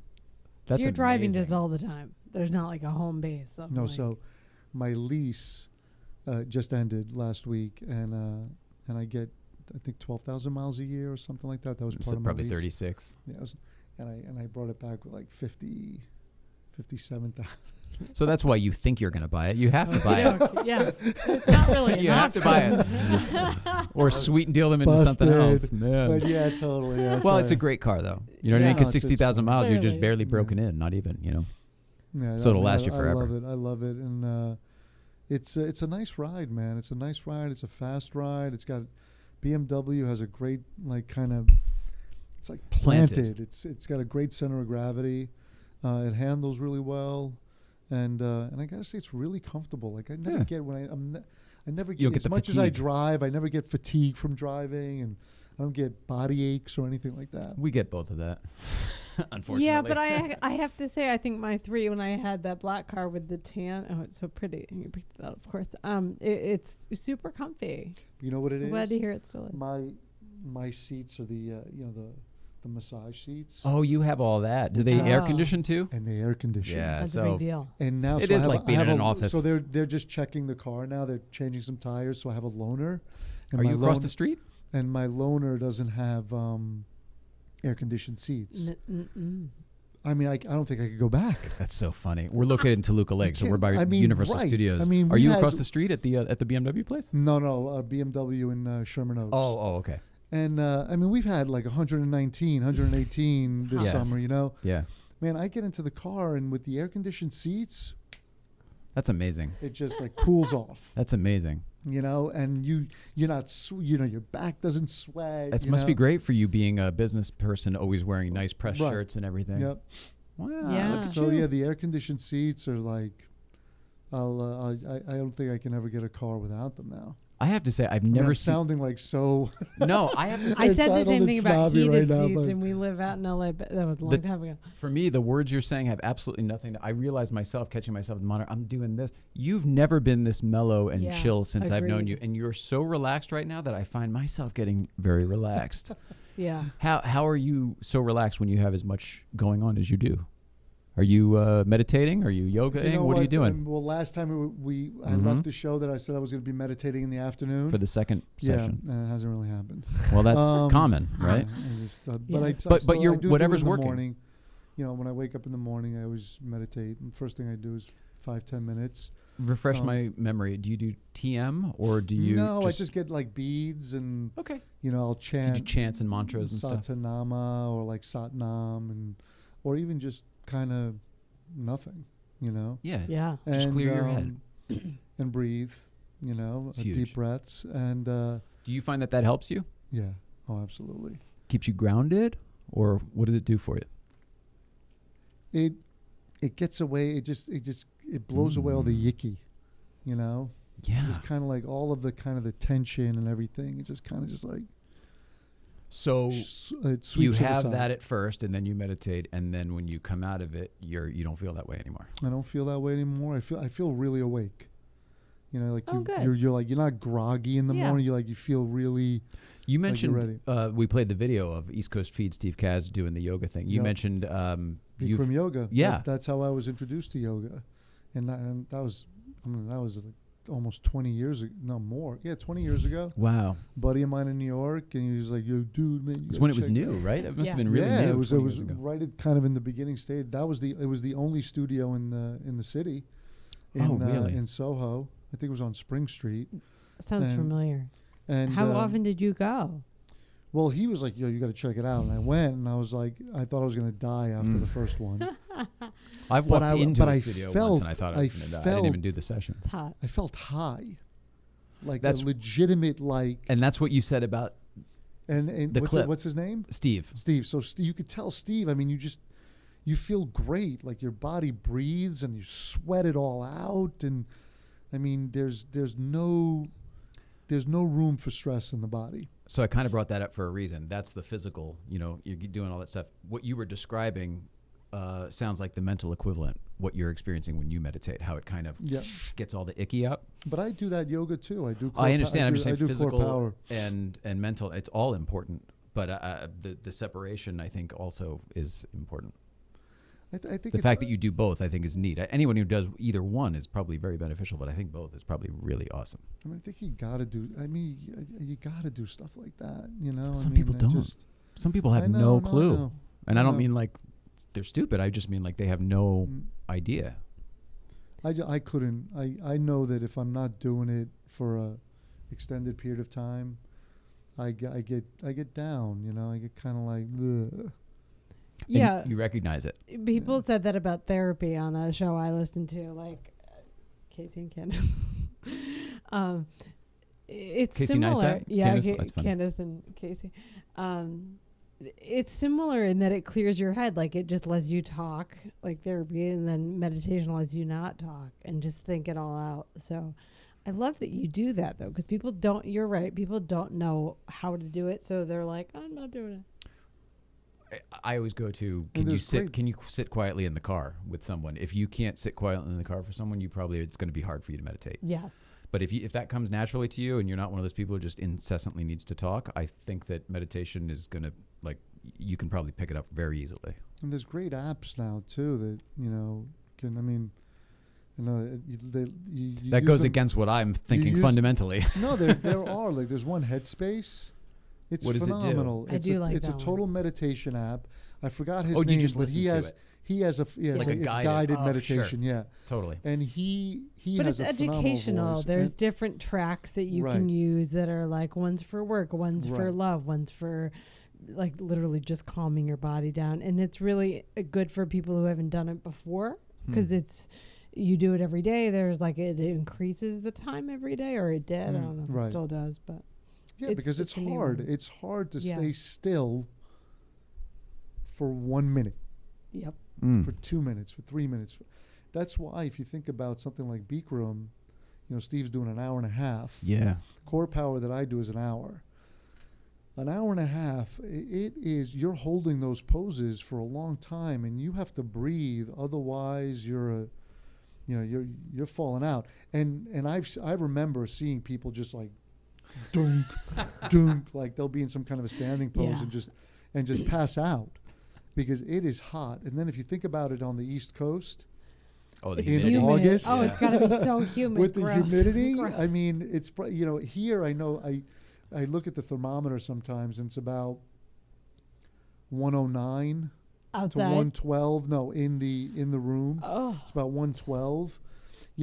So you're driving amazing. just all the time. There's not like a home base. Of No, like, so my lease just ended last week, and I get, I think, 12,000 miles a year or something like that. That was So part of my probably lease. 36. Yeah, and I brought it back with like 57,000. So that's why you think you're going to buy it. You have to buy it. Okay, yeah, it's not really. You an have to buy option. it. Or sweet and deal them into something else. Busted. Man. But yeah, totally. Yeah, Well, it's a sorry. great car, though. You know what I Yeah. mean? Because No, it's 60,000 miles, you're just Clearly. barely broken in. Not even, Yeah, so it'll I mean, last you I forever. I love it, and it's a nice ride, man. It's a nice ride. It's a fast ride. It's got BMW has a great it's like planted. It's got a great center of gravity. It handles really well, and I gotta say it's really comfortable. Like I never Yeah. get when I never You don't get get as the much as I fatigue. drive. I never get fatigue from driving, and I don't get body aches or anything like that. We get both of that, unfortunately. Yeah, but I have to say, I think my 3, when I had that black car with the tan, oh, it's so pretty. You picked it out, of course. It's super comfy. You know what it I'm is? glad to hear it still is. My seats are the the massage seats. Oh, you have all that. Do they air Oh. condition too? And they air condition. Yeah, That's a so big deal. And now It so I is have like a- I being have in an a- office. So they're just checking the car now. They're changing some tires. So I have a loaner. And are my you across loan- the street? And my loaner doesn't have air conditioned seats. I mean, I don't think I could go back. That's so funny. We're located in Toluca Lake, so we're by I mean, Universal right. Studios. I mean, are we you had- across the street at the BMW place? No, BMW in Sherman Oaks. Oh, okay. And I mean, we've had like 119, 118 this Yes. summer, you know? Yeah, Man, I get into the car and with the air conditioned seats, that's amazing. it just like cools off, That's amazing. you know? And you're not, your back doesn't sweat. That you must be know? great for you being a business person, always wearing nice press Right. shirts and everything. Yep. Wow. Yeah. Look at So you. yeah, the air conditioned seats are like, I don't think I can ever get a car without them now. I have to say, I've I mean, never I'm seen. sounding like so. No, I have to say, I said the entitled same and thing about snobby heated right now, seats, but- and we live out in LA, but that was a long time ago. for me, the words you're saying have absolutely nothing to. I realize myself, catching myself in the monitor, I'm doing this. You've never been this mellow and Yeah, chill since I've known agreed. you. And you're so relaxed right now that I find myself getting very relaxed. Yeah. How are you so relaxed when you have as much going on as you do? Are you meditating? Are you yogaing? You know what are you doing Well, last time I Mhm. left the show that I said I was going to be meditating in the afternoon. for the second session? Yeah, it hasn't really happened. Well, that's Um, common, right? I just, but Yeah. I, But still- you're- I do whatever's do it in the working. morning. You know, when I wake up in the morning, I always meditate. And first thing I do is 5-10 minutes. Refresh um, my memory. Do you do TM or do you? No, I just get like beads and okay. you know I'll Did chant. you chants and mantras and stuff? Satanama or like Satnam and or even just kind of nothing. You know. Yeah. Yeah. Just And, clear your head. and breathe. You know, It's huge. deep breaths and Do you find that helps you? yeah. Oh, absolutely. Keeps you grounded, or what does it do for you? It gets away. It blows away all the yicky, you know. Yeah. Just kind of like all of the kind of the tension and everything. It just kind of just like So it sweeps you it have aside. that at first, and then you meditate, and then when you come out of it, you don't feel that way anymore. I don't feel that way anymore. I feel really awake. You know, like Oh, good. you're like you're not groggy in the Yeah. morning. You feel really. You Like you're mentioned we played the video of East Coast Feed Steve Kaz doing the yoga thing. You Yep. mentioned Bikram yoga. Yeah. That's how I was introduced to yoga, and that was like almost 20 years ago. No more. Yeah, 20 years ago. wow. Buddy of mine in New York, and he was like, "Yo, dude, man." It's when it was new, right? It must Yeah. have been really yeah, new. it was 20 years ago. right at kind of in the beginning stage. It was the only studio in the city. Oh, really? In Soho. I think it was on Spring Street. Sounds And- familiar. And How often did you go? Well, he was like, "Yo, you got to check it out," and I went, and I was like, I thought I was going to die after the first one. I've But walked I- into but a I studio once, felt- and I thought I I was going to die. I felt- didn't even do the session. It's hot. I felt high, like That's- a legitimate like. And that's what you said about And the clip. what's his name? Steve. Steve. So you could tell Steve. I mean, you feel great. Like your body breathes and you sweat it all out. And I mean, there's no room for stress in the body. So I kind of brought that up for a reason. That's the physical, you're doing all that stuff. What you were describing sounds like the mental equivalent, what you're experiencing when you meditate, how it kind of Yeah. gets all the icky out. But I do that yoga too. I do. I understand. I'm do, just saying I do physical core power. and mental, it's all important. But the separation, I think, also is important. I think The it's, fact that you do both, I think, is neat. Anyone who does either one is probably very beneficial, but I think both is probably really awesome. I mean, I think you got to do. I mean, you got to do stuff like that. You know. Some I mean, people I don't. Just, Some people have I know, no no, I clue. know. And I I don't know. mean like they're stupid. I just mean like they have no Mm. idea. I couldn't. I know that if I'm not doing it for a extended period of time, I get down. You know, I get kind of like. Ugh. And Yeah. you recognize it. People said that about therapy on a show I listened to, like Casey and Candace. It's Casey similar. Neistat? Yeah, Candace? That's funny. Candace and Casey. It's similar in that it clears your head. Like it just lets you talk, like therapy, and then meditation lets you not talk and just think it all out. So I love that you do that though, because people don't. You're right. People don't know how to do it, so they're like, "I'm not doing it." I always go to, And can you there's sit? great- Can you sit quietly in the car with someone? If you can't sit quietly in the car for someone, it's going to be hard for you to meditate. Yes. But if that comes naturally to you, and you're not one of those people who just incessantly needs to talk, I think that meditation is going to you can probably pick it up very easily. And there's great apps now too that can. I mean, you That use goes them- against what I'm thinking use- fundamentally. No, there are like there's one Headspace. It's What does it do? phenomenal. I do like it's that a one. total meditation app. I forgot his Oh, do you name, just but listen he to has it? he has a Like a it's guided- guided oh, meditation. sure. Yeah, Totally. and he But has it's a phenomenal educational. voice. There's And- different tracks that you Right. can use that are like one's for work, one's for Right. love, one's for like literally just calming your body down. And it's really good for people who haven't done it before because you do it every day. There's like it increases the time every day, or it did. I don't know if right. it still does, but yeah, because it's a new hard. one. It's hard to Yeah. stay still for 1 minute, Yep. for 2 minutes, for 3 minutes. That's why if you think about something like Bikram, Steve's doing an hour and a half. Yeah. Core power that I do is an hour. An hour and a half, it is, you're holding those poses for a long time and you have to breathe. Otherwise you're falling out. And I remember seeing people just like dunk, dunk, like they'll be in some kind of a standing pose Yeah. and just pass out because it is hot. And then if you think about it on the East Coast, Oh, the It's in humidity. humid. August. Oh, it's got to be so humid. with the Gross. humidity, I Gross. mean, it's here. I know I look at the thermometer sometimes, and it's about 109 to outside. 112. No, in the room, Oh, it's about 112.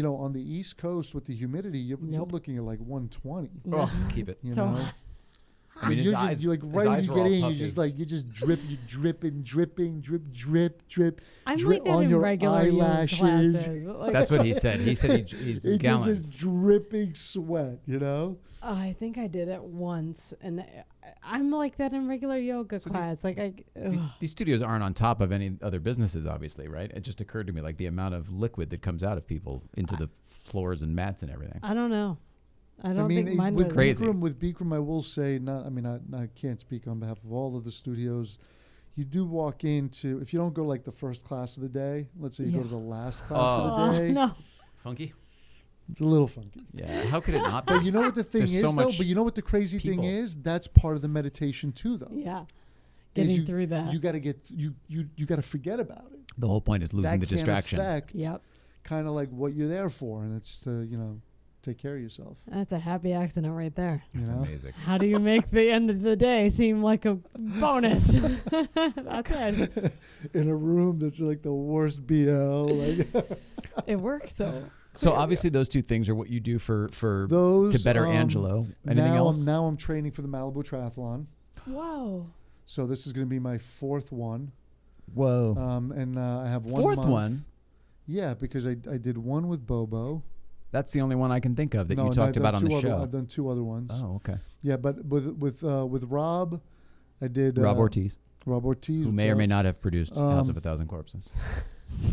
On the East Coast with the humidity, you're Nope. looking at like 120. no. Oh, keep it. You So know, I mean, his eyes, you're like his right when eyes you were get all in, puffy. you just drip, you dripping, drip I'm drip like that on in your regular yoga eyelashes. classes. Like, That's what he said. He said he's It's gallons. just dripping sweat. I think I did it once, and I'm like that in regular yoga class. These studios aren't on top of any other businesses, obviously, right? It just occurred to me, like the amount of liquid that comes out of people into the floors and mats and everything. I don't know. I don't think mine with was crazy. Bikram, I will say, I can't speak on behalf of all of the studios. You do walk into, if you don't go like the first class of the day, let's say you go to the last class of the day, no. Funky? it's a little funky. Yeah. How could it not be? But you know what the thing There's is, so though? much But you know what the crazy thing people. is? That's part of the meditation, too, though. Yeah. is Getting through that. You got to you got to forget about it. The whole point is losing That the can distraction. affect Yep. kind of like what you're there for, and it's to, take care of yourself. That's a happy accident right there. That's you know? amazing. How do you make the end of the day seem like a bonus? That's it. In a room that's like the worst BL. Like It works though. So obviously those two things are what you do for those to better Angelo. Anything else? Now I'm training for the Malibu Triathlon. Whoa. So this is going to be my fourth one. Whoa. And I have one Fourth month. one? Yeah, because I did one with Bobo. That's the only one I can think of that No, you and talked I've done about on the two other- show. I've done two other ones. Oh, okay. Yeah, but with Rob, I did Rob Ortiz, Rob Ortiz, who may or may not have produced House of a Thousand Corpses.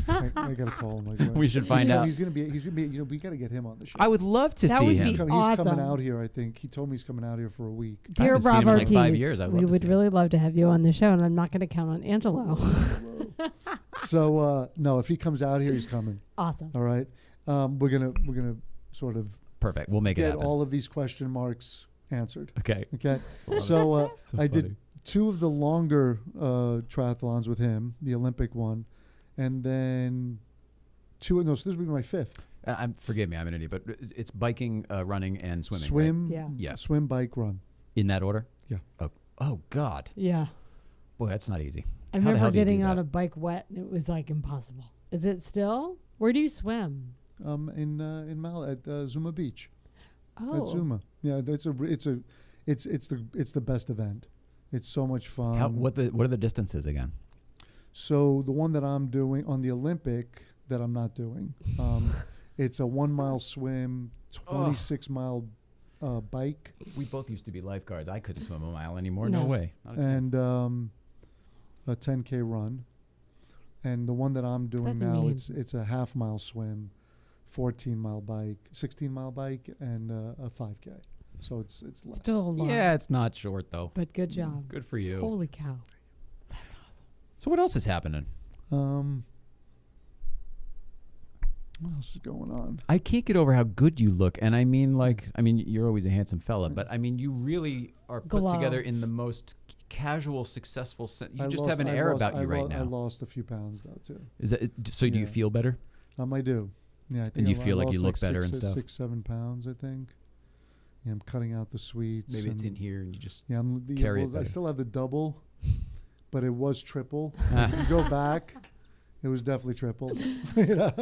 I gotta call him. Like, We should find out. He's gonna be. We gotta get him on the show. I would love to That see would him. be He's coming awesome. out here. I think he told me he's coming out here for a week. Dear haven't seen Rob him in like Ortiz, 5 years. I'd love we to would see him. really love to have you on the show, and I'm not going to count on Angelo. So no, if he comes out here, he's coming. Awesome. All right. We're gonna sort of Perfect. We'll make it get happen. all of these question marks answered. Okay. Okay. Love it. So So I funny. did two of the longer triathlons with him, the Olympic one, and then two. No, so this will be my fifth. Forgive me, I'm an idiot, but it's biking, running, and swimming. Swim, Yeah. Yeah. swim, bike, run. In that order? Yeah. Oh God. Yeah. Boy, that's not easy. I How the hell remember do you do getting on that? a bike wet, and it was like impossible. Is it still? Where do you swim? In Mal at Zuma Beach. Oh. At Zuma. Yeah, it's the best event. It's so much fun. What are the distances again? So the one that I'm doing on the Olympic that I'm not doing, it's a 1 mile swim, 26 mile bike, We both used to be lifeguards. I couldn't swim a mile anymore. No, No. way. Not a chance. and a 10K run. And the one that I'm doing That's now, mean. it's a half mile swim, 14-mile bike, 16-mile bike, and a 5K. So it's less. Still a lot. Yeah, it's not short though. But good job. Good for you. Holy cow. So what else is happening? What else is going on? I can't get over how good you look, and I mean, you're always a handsome fella, but I mean, you really are put Glow. together in the most casual, successful sense. You I just lost- have an I air lost- about I you right lo- I now. lost a few pounds though too. Is that so? Do you Yeah. feel better? I do. Yeah, I think And you I feel like you lost look better and 6-7 pounds. I think. Yeah, I'm cutting out the sweets. Maybe it's and- in here, and you just Yeah, carry it I better. still have the double, but it was triple. If you go back, it was definitely triple. You know?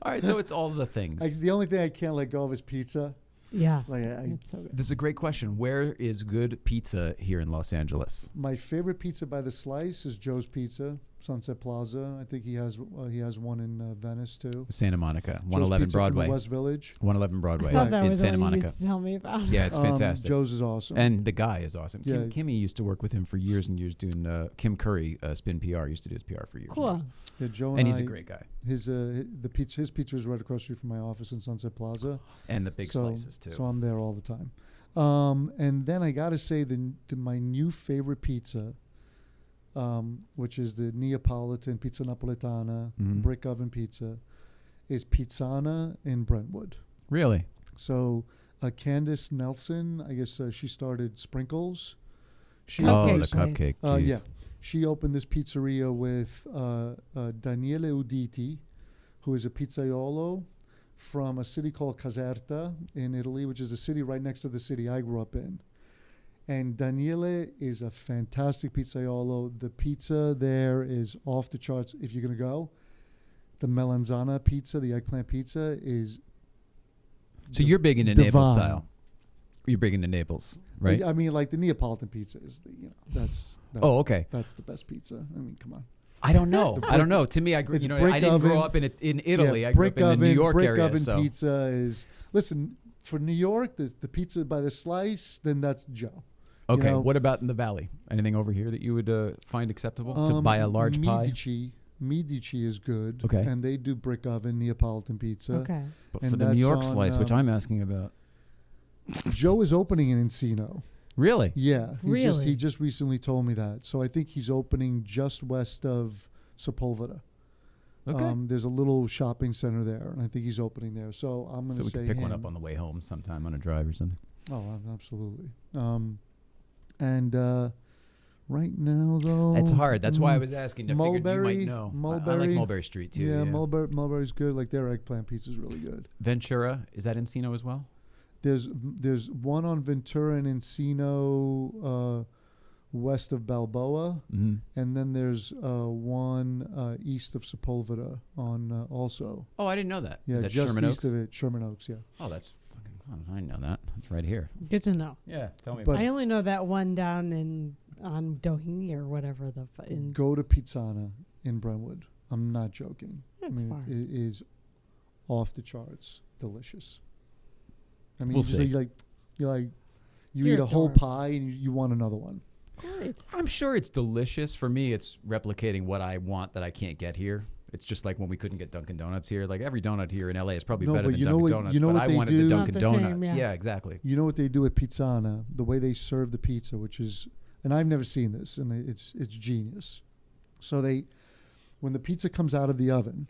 All right. So it's all the things. The only thing I can't let go of is pizza. Yeah. Like It's so good. This is a great question. Where is good pizza here in Los Angeles? my favorite pizza by the slice is Joe's Pizza, Sunset Plaza. I think he has one in Venice too. Santa Monica, Joe's 111 Pizza from the Broadway. West Village. 111 Broadway I thought that in was Santa what you Monica. used to tell me about. Yeah, it's fantastic. Joe's is awesome. And the guy is awesome. Yeah. Kimmy used to work with him for years and years doing Kim Curry, Spin PR, used to do his PR for years. and Cool. years. Yeah, Joe And he's a I- great guy. His pizza is right across the street from my office in Sunset Plaza. And the big slices, too. So I'm there all the time. And then I gotta say my new favorite pizza, which is the Neapolitan Pizza Napoletana Mhm. brick oven pizza, is Pizzana in Brentwood. Really? So Candace Nelson, I guess she started Sprinkles. She Oh, Cupcake the place. cupcake. yeah. Jeez. She opened this pizzeria with Daniele Uditi, who is a pizzaiolo from a city called Caserta in Italy, which is a city right next to the city I grew up in. And Daniele is a fantastic pizzaiolo. The pizza there is off the charts. If you're going to go, the melanzana pizza, the eggplant pizza, is So you're big into Naples divine. style. You're big into Naples, right? I mean, like the Neapolitan pizza is that's Oh, okay. That's the best pizza. I mean, come on. I don't know. I don't know. To me, I grew. It's I brick didn't grow oven. up in Italy. Yeah, I grew up brick in oven, the New York brick area. oven So pizza is listen for New York. The pizza by the slice, then that's Joe. okay. know- What about in the Valley? Anything over here that you would find acceptable to buy a large pie? Medici is good. Okay. And they do brick oven Neapolitan pizza. Okay. But and for the New that's York on, slice, which I'm asking about. Joe is opening in Encino. Really? Yeah. He Really? just recently told me that. So I think he's opening just west of Sepulveda. Okay. There's a little shopping center there, and I think he's opening there. So I'm going So to we say could pick one him. up on the way home sometime on a drive or something. Oh, absolutely. And right now, though, It's hard. That's why I was asking. I figured you Mulberry, might know. I like Mulberry. Mulberry Street too. Yeah, Mulberry's good. Like their eggplant pizza is really good. Ventura, is that Encino as well? There's one on Ventura and Encino, west of Balboa, Mm-hmm. and then there's one east of Sepulveda on also. Oh, I didn't know that. Yeah, Is that just Sherman east Oaks? of it, Sherman Oaks. Yeah. Oh, that's fucking fun. I know that. That's right here. Good to know. Yeah, tell me But- about I only know that one down on Doheny or whatever in. Go to Pizzana in Brentwood. I'm not joking. That's I mean, far. it is off the charts, delicious. I mean, We'll you just see. you You're eat a whole adorable. pie and you want another one. Great. I'm sure it's delicious. For me, it's replicating what I want that I can't get here. It's just like when we couldn't get Dunkin' Donuts here. Like every donut here in LA is probably No, better but than you know Dunkin' what- Donuts, you know but what I they wanted do? the Not Dunkin' the same, Donuts. yeah. Exactly. You know what they do at Pizzana? The way they serve the pizza, which is, and I've never seen this, and it's genius. So when the pizza comes out of the oven,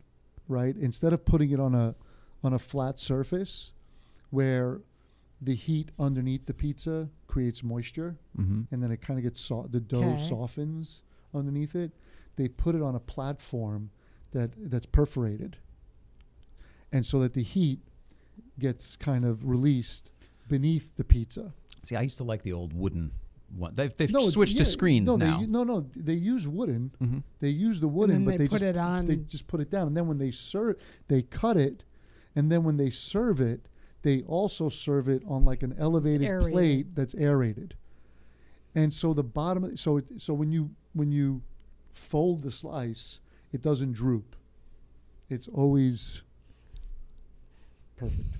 right? Instead of putting it on a flat surface, where the heat underneath the pizza creates moisture, Mm-hmm. and then it kind of gets the dough Okay. softens underneath it. They put it on a platform that's perforated, and so that the heat gets kind of released beneath the pizza. See, I used to like the old wooden one. They've No, switched to yeah, screens no, now. They use wooden. Mm-hmm. They use the wooden, then but they they put just it on- They just put it down, and then when they serve, they cut it, and then when they serve it, they also serve it on like an elevated aerated. plate that's aerated. And so the bottom, so when you fold the slice, it doesn't droop. It's always perfect.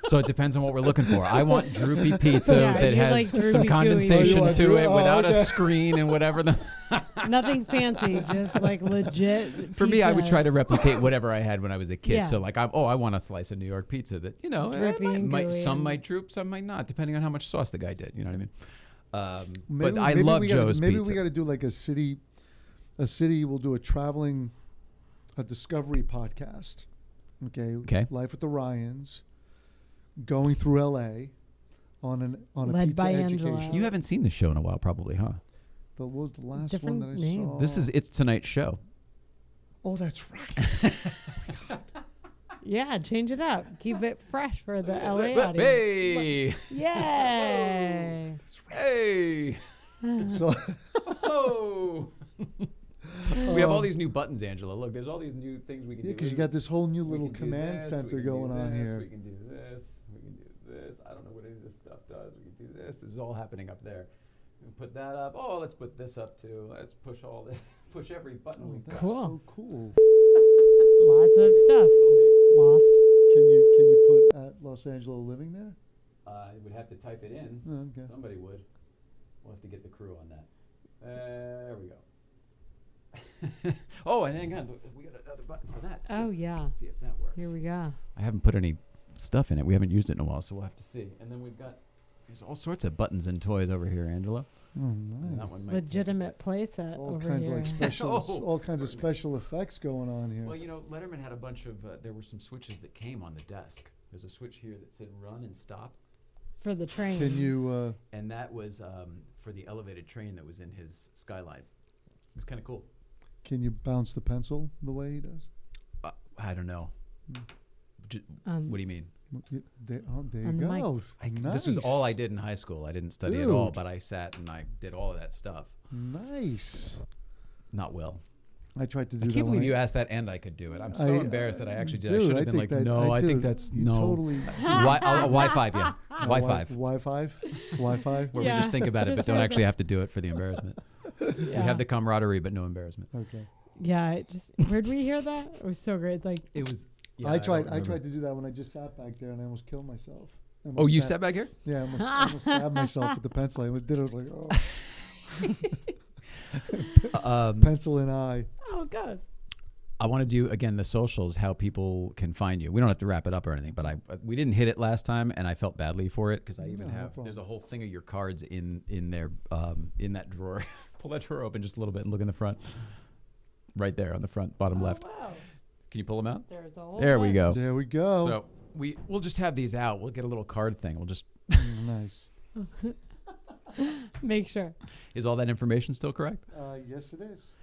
So it depends on what we're looking for. I want droopy pizza Yeah, that you has like droopy, some gooey. condensation Oh, you want to droop- it oh, without okay. a screen and whatever the. Nothing fancy, just like legit. For me, I would pizza. try to replicate whatever I had when I was a kid. Yeah. So like, I want a slice of New York pizza that, Drippy and gooey some and- might droop, some might not, depending on how much sauce the guy did. You know what I mean? Maybe- But I maybe love we gotta- Joe's maybe pizza. we got to do like a city will do a discovery podcast. Okay. Life with the Ryans, going through LA on a Led pizza by education. Angelo. You haven't seen the show in a while, probably, huh? What was the last Different one that I name. saw? This is It's Tonight's show. Oh, that's right. Yeah, change it up. Keep it fresh for the LA audience. Hey! Yay! Hey! So Oh! We have all these new buttons, Angela. Look, there's all these new things we can yeah, do. because you got this whole new We little can do command this, center we can do going on this, here. We can do this. We can do this. I don't know what any of this stuff does. We can do this. This is all happening up there. We can put that up. Oh, let's put this up too. Let's push all this. Push every button we've That's got. Cool. so cool. Lots of stuff. Lost. Can you put at Los Angeles Living there? You would have to type it in. Oh, okay. Somebody would. We'll have to get the crew on that. There we go. Oh, and hang on. We got another button for that. too. Oh, yeah. Let's see if that works. Here we go. I haven't put any stuff in it. We haven't used it in a while, so we'll have to see. And then there's all sorts of buttons and toys over here, Angela. Oh, And that nice. one might take- Legitimate playset It's all over kinds here. of like special, Oh, all kinds of special effects going on here. Well, Letterman had a bunch of, there were some switches that came on the desk. There's a switch here that said run and stop. For the train. Can you? And that was for the elevated train that was in his skyline. It was kind of cool. Can you bounce the pencil the way he does? I don't know. What do you mean? There you On the mic. go. This was all I did in high school. I didn't study at all, Dude. but I sat and I did all of that stuff. Nice. Not well. I tried to do I that. can't when believe you asked that and I could do it. I'm so I- embarrassed that I actually did. I Dude, should have been think like, that- no, I think dude, that's you no. Totally. Wi-Fi, yeah. Wi-Fi. Wi-Fi. Wi-Fi. Where Yeah. we just think about it, but don't actually have to do it for the embarrassment. Yeah. We have the camaraderie, but no embarrassment. Okay. Yeah, where'd we hear that? It was so great. Like, It was. Yeah, I don't tried remember. to do that when I just sat back there and I almost killed myself. I Oh, almost you sat- sat back here? Yeah, I almost stabbed myself with the pencil. I did. I was like, oh, pencil in eye. oh, it goes. I want to do again the socials, how people can find you. We don't have to wrap it up or anything, but we didn't hit it last time, and I felt badly for it because I even No, no have problem. there's a whole thing of your cards in there in that drawer. Pull that drawer open just a little bit and look in the front, right there on the front bottom left. Wow. Can you pull them out? There's a whole There we go. There we go. So we'll just have these out. We'll get a little card thing. We'll just Nice. Make sure. is all that information still correct? Yes, it is.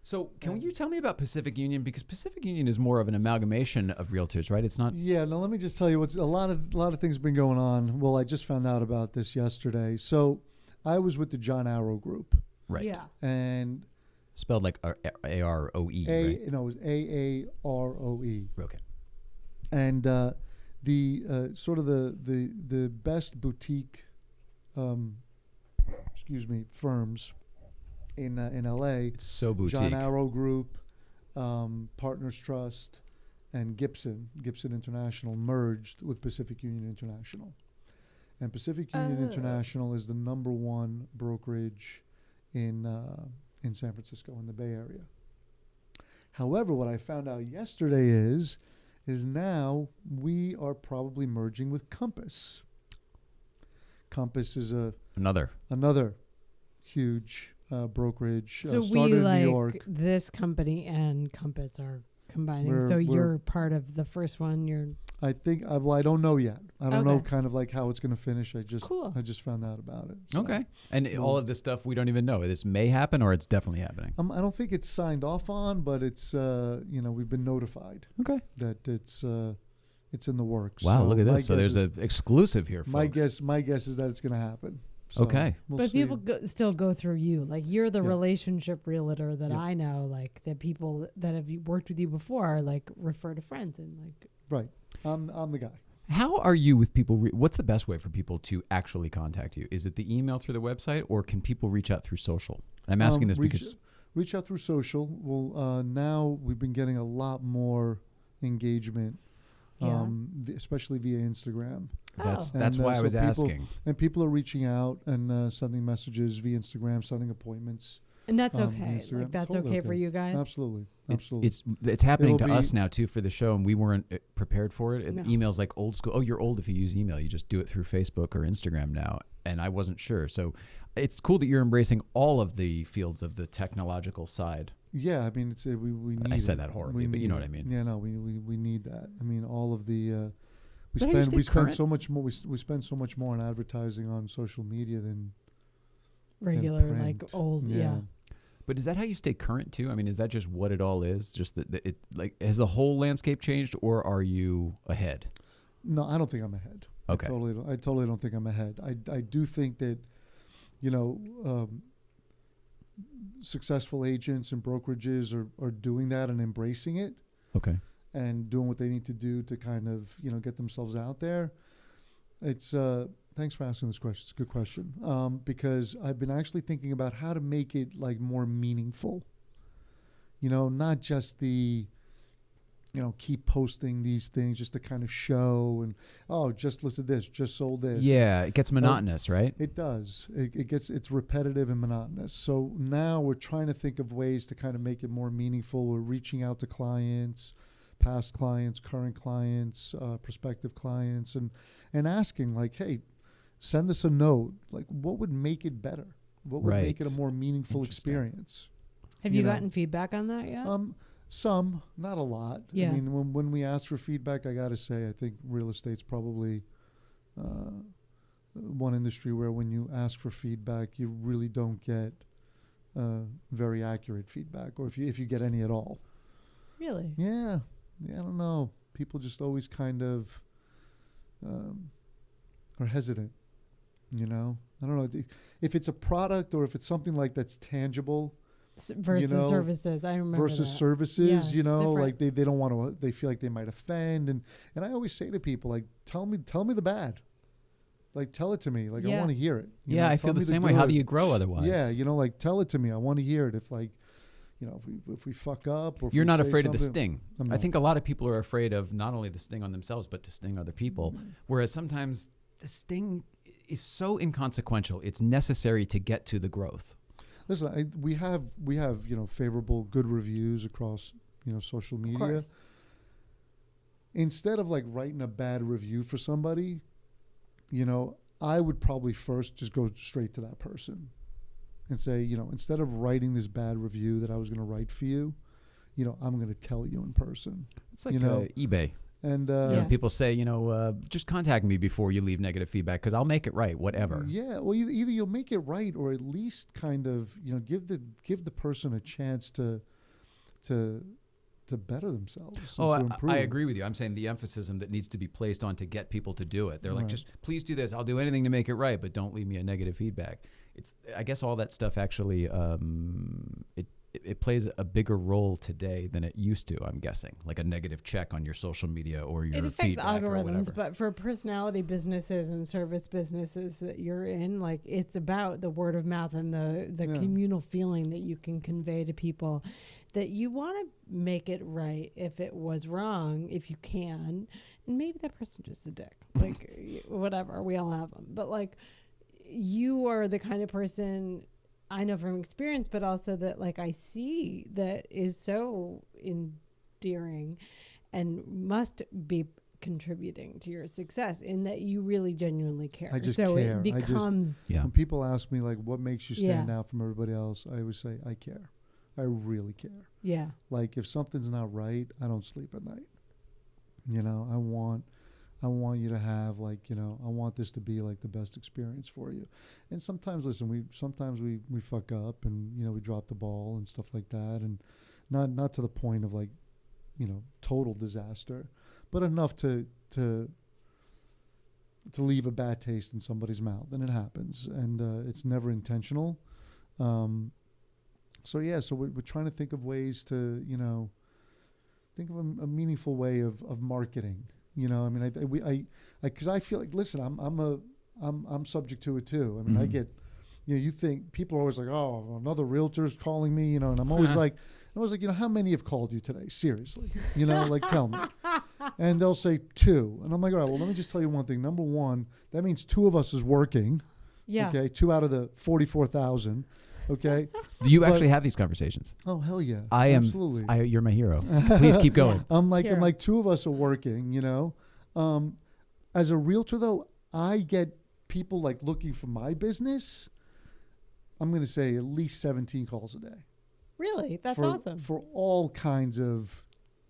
So can you tell me about Pacific Union, because Pacific Union is more of an amalgamation of realtors, right? It's not. Yeah. Now let me just tell you what's a lot of things have been going on. Well, I just found out about this yesterday. So I was with the John Arrow Group, Right. Yeah. and Spelled like AROE, right? it was AAROE. Okay. And the sort of the best boutique, firms in LA. It's so boutique. John Arrow Group, Partners Trust, and Gibson International merged with Pacific Union International. And Pacific Union Oh. International is the number one brokerage in San Francisco, in the Bay Area. However, what I found out yesterday is now we are probably merging with Compass. Compass is Another. another huge brokerage So we started in New York. like this company and Compass are combining. We're- So we're- you're part of the first one. You're I think I don't know yet. I don't know Okay. kind of like how it's going to finish. I just Cool. found out about it. So, Okay. And all of this stuff we don't even know. This may happen or it's definitely happening. I don't think it's signed off on, but it's we've been notified Okay. that it's in the works. Wow, So look at my this. So guess there's an exclusive here, folks. my guess is that it's going to happen. So Okay. we'll but see. people still go through you. Like you're the Yeah. relationship realtor that Yeah. I know. Like that people that have worked with you before, like refer to friends and like. Right. I'm the guy. How are you with people? What's the best way for people to actually contact you? Is it the email through the website, or can people reach out through social? And I'm asking this because reach out through social. Well, now we've been getting a lot more engagement, Yeah. especially via Instagram. that's Oh. that's And, why I so was people- asking. And people are reaching out and sending messages via Instagram, setting appointments. And that's okay. Instagram. Like that's Totally okay for you guys. Absolutely. Absolutely. It's happening It'll to be- us now too for the show, and we weren't prepared for it. No. Email's like old school. Oh, you're old if you use email. You just do it through Facebook or Instagram now, and I wasn't sure. So it's cool that you're embracing all of the fields of the technological side. Yeah, I mean, it's we need. I said it. that horribly, We but you know need what I it. mean. Yeah, no, we need that. I mean, all of the Is that how you stay we spend current? so much more. We spend so much more on advertising on social media than Regular, print. like old, yeah. But is that how you stay current too? I mean, is that just what it all is? Just that it like has the whole landscape changed, or are you ahead? No, I don't think I'm ahead. Okay. I totally don't think I'm ahead. I do think that, you know, successful agents and brokerages are doing that and embracing it Okay. and doing what they need to do to kind of, you know, get themselves out there. It's thanks for asking this question. It's a good question, because I've been actually thinking about how to make it like more meaningful. You know, not just the, you know, keep posting these things just to kind of show and, oh, just listed this, just sold this. Yeah, it gets monotonous, right? It does. It's repetitive and monotonous. So now we're trying to think of ways to kind of make it more meaningful. We're reaching out to clients, past clients, current clients, prospective clients, and asking like, hey, send us a note. Like, what would make it better? What would make it a more meaningful Interesting. experience? Have You you know. gotten feedback on that yet? Some, not a lot. Yeah. I mean, when we ask for feedback, I got to say, I think real estate's probably one industry where when you ask for feedback, you really don't get very accurate feedback, or if you get any at all. Really? Yeah, I don't know. People just always kind of are hesitant. You know, I don't know if it's a product or if it's something like that's tangible. Versus know, services. I remember versus that. services, Yeah, you it's know, different. like they don't want to, they feel like they might offend. And I always say to people, like, tell me the bad. Like, tell it to me. Like, I Yeah. want to hear it. You Yeah, know, I tell feel the me same way. How good. do you grow otherwise? Yeah, you know, like, tell it to me. I want to hear it. If, like, you know, if we fuck up or if You're we not say afraid of the something- sting. I'm I not. think a lot of people are afraid of not only the sting on themselves, but to sting other people. Whereas sometimes the sting is so inconsequential. It's necessary to get to the growth. Listen, we have you know, favorable, good reviews across, you know, social Of media. course. Instead of like writing a bad review for somebody, you know, I would probably first just go straight to that person and say, you know, instead of writing this bad review that I was going to write for you, you know, I'm going to tell you in person. It's like You know, eBay. And You know, Yeah. people say, you know, just contact me before you leave negative feedback because I'll make it right, whatever. yeah, well, either you'll make it right or at least kind of, you know, give the person a chance to better themselves. Oh, and to improve. I agree with you. I'm saying the emphasis that needs to be placed on to get people to do it. They're like, Right. just please do this. I'll do anything to make it right, but don't leave me a negative feedback. I guess all that stuff actually, it plays a bigger role today than it used to, I'm guessing. Like a negative check on your social media or your It affects feedback or algorithms, whatever. but for personality businesses and service businesses that you're in, like it's about the word of mouth and the Yeah. communal feeling that you can convey to people that you want to make it right if it was wrong, if you can. And maybe that person just a dick. Like whatever, we all have them. But like you are the kind of person I know from experience, but also that like I see that is so endearing and must be contributing to your success in that you really genuinely care. I just so care. it becomes Yeah. When people ask me like, what makes you stand Yeah. out from everybody else, I always say, I care. I really care. yeah. Like if something's not right, I don't sleep at night. You know, I want you to have like, you know, I want this to be like the best experience for you. And sometimes, listen, we fuck up and, you know, we drop the ball and stuff like that. And not to the point of like, you know, total disaster, but enough to leave a bad taste in somebody's mouth. And it happens. And it's never intentional. So we're trying to think of ways to, you know, think of a meaningful way of marketing. You know, I mean, because I feel like, listen, I'm subject to it too. I mean, I Mhm. get, you know, you think people are always like, oh, another realtor's calling me, you know, and I'm always like, you know, how many have called you today? Seriously, you know, like tell me. And they'll say 2, and I'm like, all right, well, let me just tell you one thing. Number one, that means 2 of us is working. Yeah. Okay, 2 out of the 44,000. Okay. Do you But- actually have these conversations? Oh hell yeah. I am. Absolutely. You're my hero. Please keep going. I'm like Here. two of us are working, you know. As a realtor though, I get people like looking for my business. I'm going to say at least 17 calls a day. Really? That's for, awesome. For all kinds of,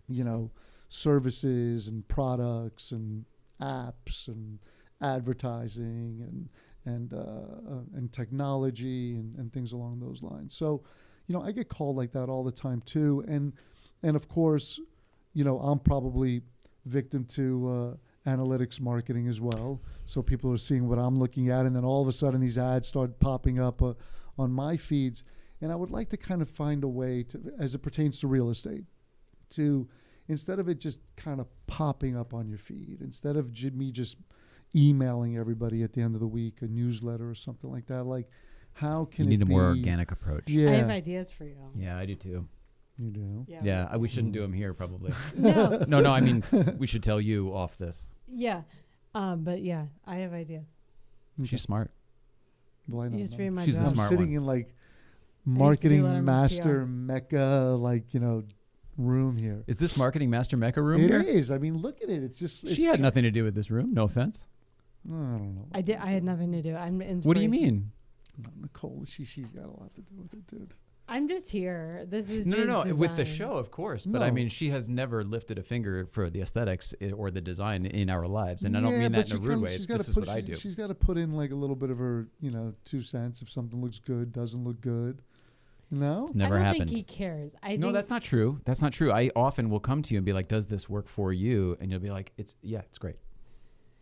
you know, services and products and apps and advertising and technology and things along those lines. So, you know, I get called like that all the time too. And of course, you know, I'm probably victim to analytics marketing as well. So people are seeing what I'm looking at, and then all of a sudden these ads start popping up on my feeds. And I would like to kind of find a way to, as it pertains to real estate, to instead of it just kind of popping up on your feed, instead of me just emailing everybody at the end of the week, a newsletter or something like that, like how can You need it a more be- organic approach. Yeah, I have ideas for you. Yeah, I do too. you do. Yeah, we shouldn't do them here probably. No. No, I mean, we should tell you off this. Yeah. But yeah, I have ideas. She's smart. Well, I You know, just no. read my She's the job. I'm smart sitting one. in like Letterman's marketing master PR. mecca, like, you know, room here. Is this marketing master mecca room It here? is. I mean, look at it. It's just. She had nothing to do with this room. No offense. I don't know. I did. I had nothing to do. I'm inspiration. What do you mean? No, Nicole, she's got a lot to do with it, dude. I'm just here. This is No, just with the design. show, of course. But I No. mean, she has never lifted a finger for the aesthetics or the design in our lives, and I don't mean but that in a she rude comes- way. she's gotta This is put- what I do. She's got to put in like a little bit of her, you know, 2 cents if something looks good, doesn't look good. No, It's never I don't happened. think he cares. I No, think that's not true. That's not true. I often will come to you and be like, "Does this work for you?" And you'll be like, "It's great."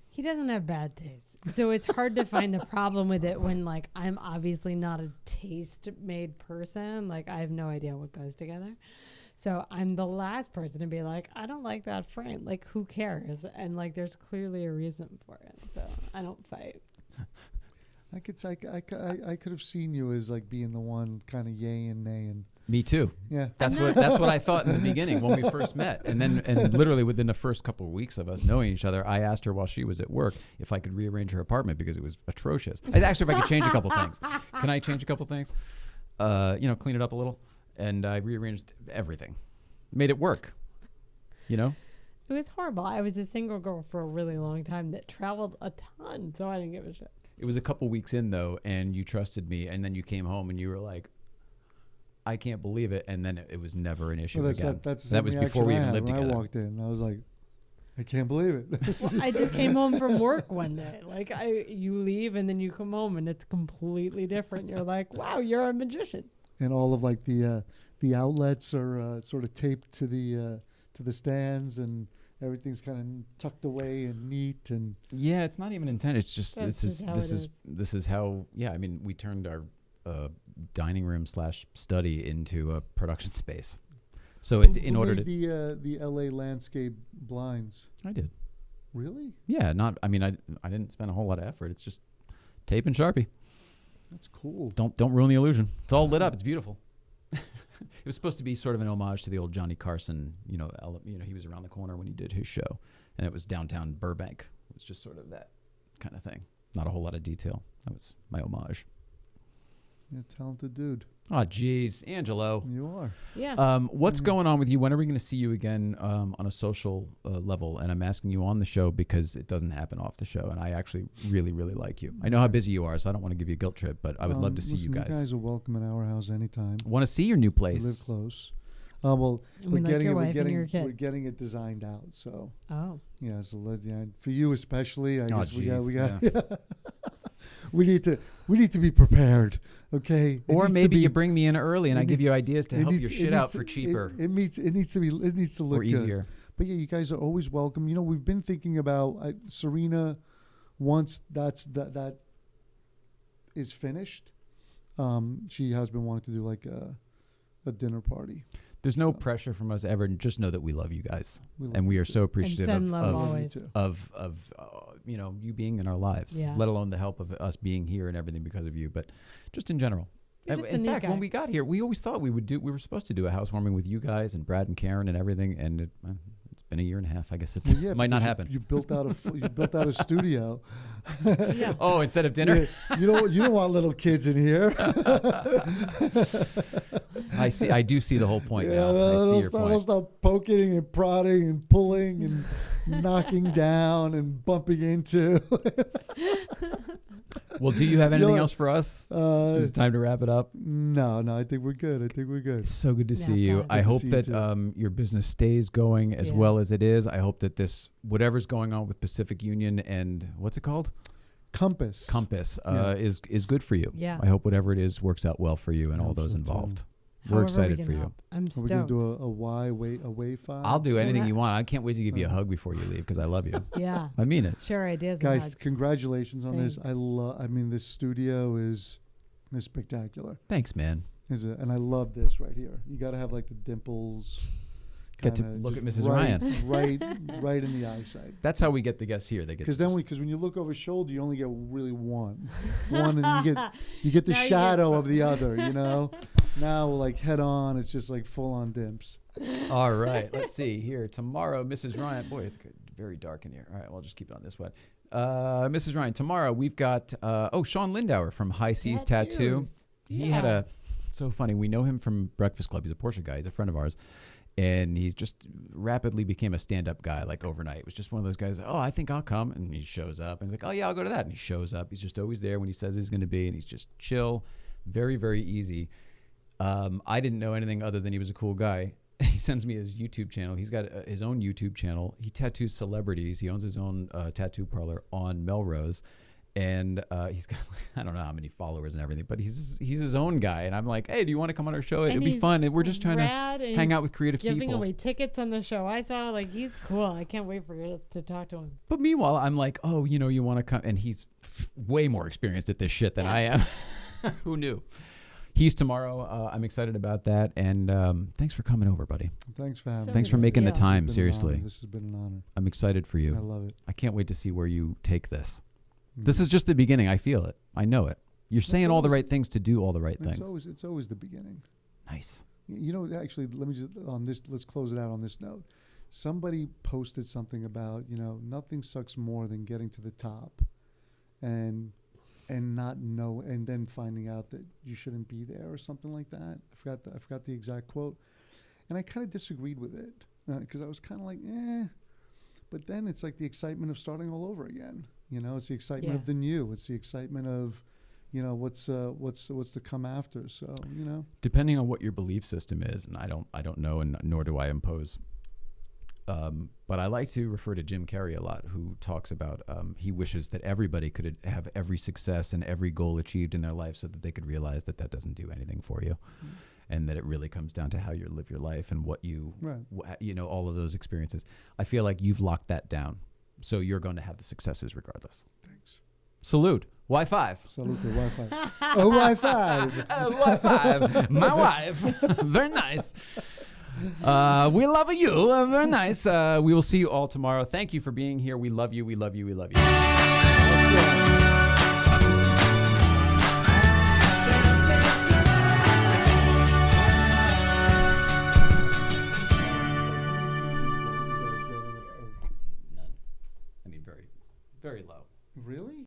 he doesn't have bad taste. So it's hard to find a problem with it when like I'm obviously not a taste made person. Like I have no idea what goes together. So I'm the last person to be like, I don't like that frame. Like who cares? And like there's clearly a reason for it. So I don't fight. I could say I could have seen you as like being the one kind of yay and nay and Me too. yeah. That's what I thought in the beginning when we first met, and literally within the first couple of weeks of us knowing each other, I asked her while she was at work if I could rearrange her apartment because it was atrocious. I asked her if I could change a couple things. Can I change a couple things? You know, clean it up a little, and I rearranged everything, made it work. You know. It was horrible. I was a single girl for a really long time that traveled a ton, so I didn't give a shit. It was a couple weeks in though, and you trusted me, and then you came home and you were like, "I can't believe it," and then it was never an issue Well, that's again. that's the That same was before reaction we I even had lived when together. I walked in. I was like, I can't believe it. Well, I just came home from work one day. Like you leave and then you come home and it's completely different. You're like, wow, you're a magician. And all of like the outlets are sort of taped to the stands, and everything's kind of tucked away and neat. And Yeah, it's not even intent. It's just That's this is just how this it is is. this is how. Yeah, I mean, we turned our dining room / study into a production space. So in Who order made to, the LA landscape blinds. I did. Really? Yeah, not. I mean, I didn't spend a whole lot of effort. It's just tape and Sharpie. That's cool. Don't ruin the illusion. It's all lit up. It's beautiful. It was supposed to be sort of an homage to the old Johnny Carson. You know, he was around the corner when he did his show, and it was downtown Burbank. It was just sort of that kind of thing. Not a whole lot of detail. That was my homage. You're a talented dude. Oh, geez, Angelo. You are. Yeah. What's going on with you? When are we going to see you again on a social level? And I'm asking you on the show because it doesn't happen off the show, and I actually really, really like you. I know how busy you are, so I don't want to give you a guilt trip, but I would love to see you listen, guys. You guys are welcome in our house anytime. Want to see your new We place? live close. Well, And we like your wife and your we're kid. getting it designed out. So Oh. yeah, for you especially, I guess we geez, got we need to be prepared. Okay. It Or needs to maybe be- you bring me in early and it I give needs- you ideas to it help needs- your it shit needs out to- for cheaper It needs to look or good. easier. But yeah, you guys are always welcome. You know, we've been thinking about Serena. Once that is finished, she has been wanting to do like a dinner party. There's no So- pressure from us ever. And just know that we love you guys, We love and we you are too. so appreciative send love of always. too. you know, you being in our lives. Yeah. Let alone the help of us being here and everything because of you, but just in general. You're just a In neat fact, guy. when we got here, we always thought we were supposed to do a housewarming with you guys and Brad and Karen and everything, and it's been a year and a half. I guess it's Well, yeah, might not because happen. You built out you built out a studio. Yeah. Oh, instead of dinner, Yeah, you don't want little kids in here. I see. I do see the whole point now. I they'll see your point. start poking and prodding and pulling and knocking down and bumping into. Well, do you have anything know, else for us? It's time to wrap it up. No, I think we're good. It's so good to Yeah, see you. fun. I Good to hope see you that too. your business stays going as Yeah. well as it is. I hope that this, whatever's going on with Pacific Union and what's it called? Compass. Compass is good for you. Yeah. I hope whatever it is works out well for you and all those Absolutely. involved. However We're we excited can for you. help. I'm Are we gonna stoked. do a way five? I'll do anything that- you want. I can't wait to give you a hug before you leave because I love you. Yeah. I mean it. Share ideas. and Guys, hugs. congratulations on this. Thanks. I mean, this studio is spectacular. Thanks, man. And I love this right here. You got to have like the dimples. Get to kinda look at just Mrs. Ryan. right in the eyesight. That's how we get the guests here. They get Because when you look over his shoulder, you only get really one, and then you get the Now you get shadow both. of the other. You know, now like head on, it's just like full on dimps. All right, let's see here. Tomorrow, Mrs. Ryan. Boy, it's very dark in here. All right, well, I'll just keep it on this one. Mrs. Ryan, tomorrow we've got, Sean Lindauer from High Seas Tattoo. Tattoos. He had it's so funny. We know him from Breakfast Club. He's a Porsche guy. He's a friend of ours. And he's just rapidly became a stand-up guy, like overnight. It was just one of those guys, oh, I think I'll come. And he shows up. And he's like, oh, yeah, I'll go to that. And he shows up. He's just always there when he says he's going to be. And he's just chill, very, very easy. I didn't know anything other than he was a cool guy. He sends me his YouTube channel. He's got his own YouTube channel. He tattoos celebrities. He owns his own tattoo parlor on Melrose. And he's got, I don't know how many followers and everything, but he's his own guy. And I'm like, hey, do you want to come on our show? It'll be he's fun. And we're just trying rad to and hang out with creative giving people. away tickets on the show. I saw he's cool. I can't wait for you to talk to him. But meanwhile, I'm like, oh, you want to come. And he's way more experienced at this shit than I am. Who knew? He's tomorrow. I'm excited about that. And thanks for coming over, buddy. Thanks for having me. Thanks for good to making see the you. time, This has been an seriously. honor. This has been an honor. I'm excited for I you. love it. I can't wait to see where you take this. This is just the beginning. I feel it. I know it. You're saying all the always- right things to do all the right It's things. it's always the beginning. Nice. You know, actually, let me just on this. Let's close it out on this note. Somebody posted something about nothing sucks more than getting to the top, and not know, and then finding out that you shouldn't be there or something like that. I forgot the exact quote, and I kind of disagreed with it because I was kind of like, but then it's like the excitement of starting all over again. It's the excitement Yeah. of the new. It's the excitement of what's to come after. So Depending on what your belief system is, and I don't know, and nor do I impose. But I like to refer to Jim Carrey a lot, who talks about he wishes that everybody could have every success and every goal achieved in their life, so that they could realize that doesn't do anything for you, and that it really comes down to how you live your life and what you, all of those experiences. I feel like you've locked that down, so you're going to have the successes regardless. thanks. Salute. Y5. Salute to Wi-Fi. Oh, Wi-Fi. Y5. My wife. Very nice. We love you. Very nice. We will see you all tomorrow. Thank you for being here. We love you. We love you. We love you. None. I mean, very, very low. Really?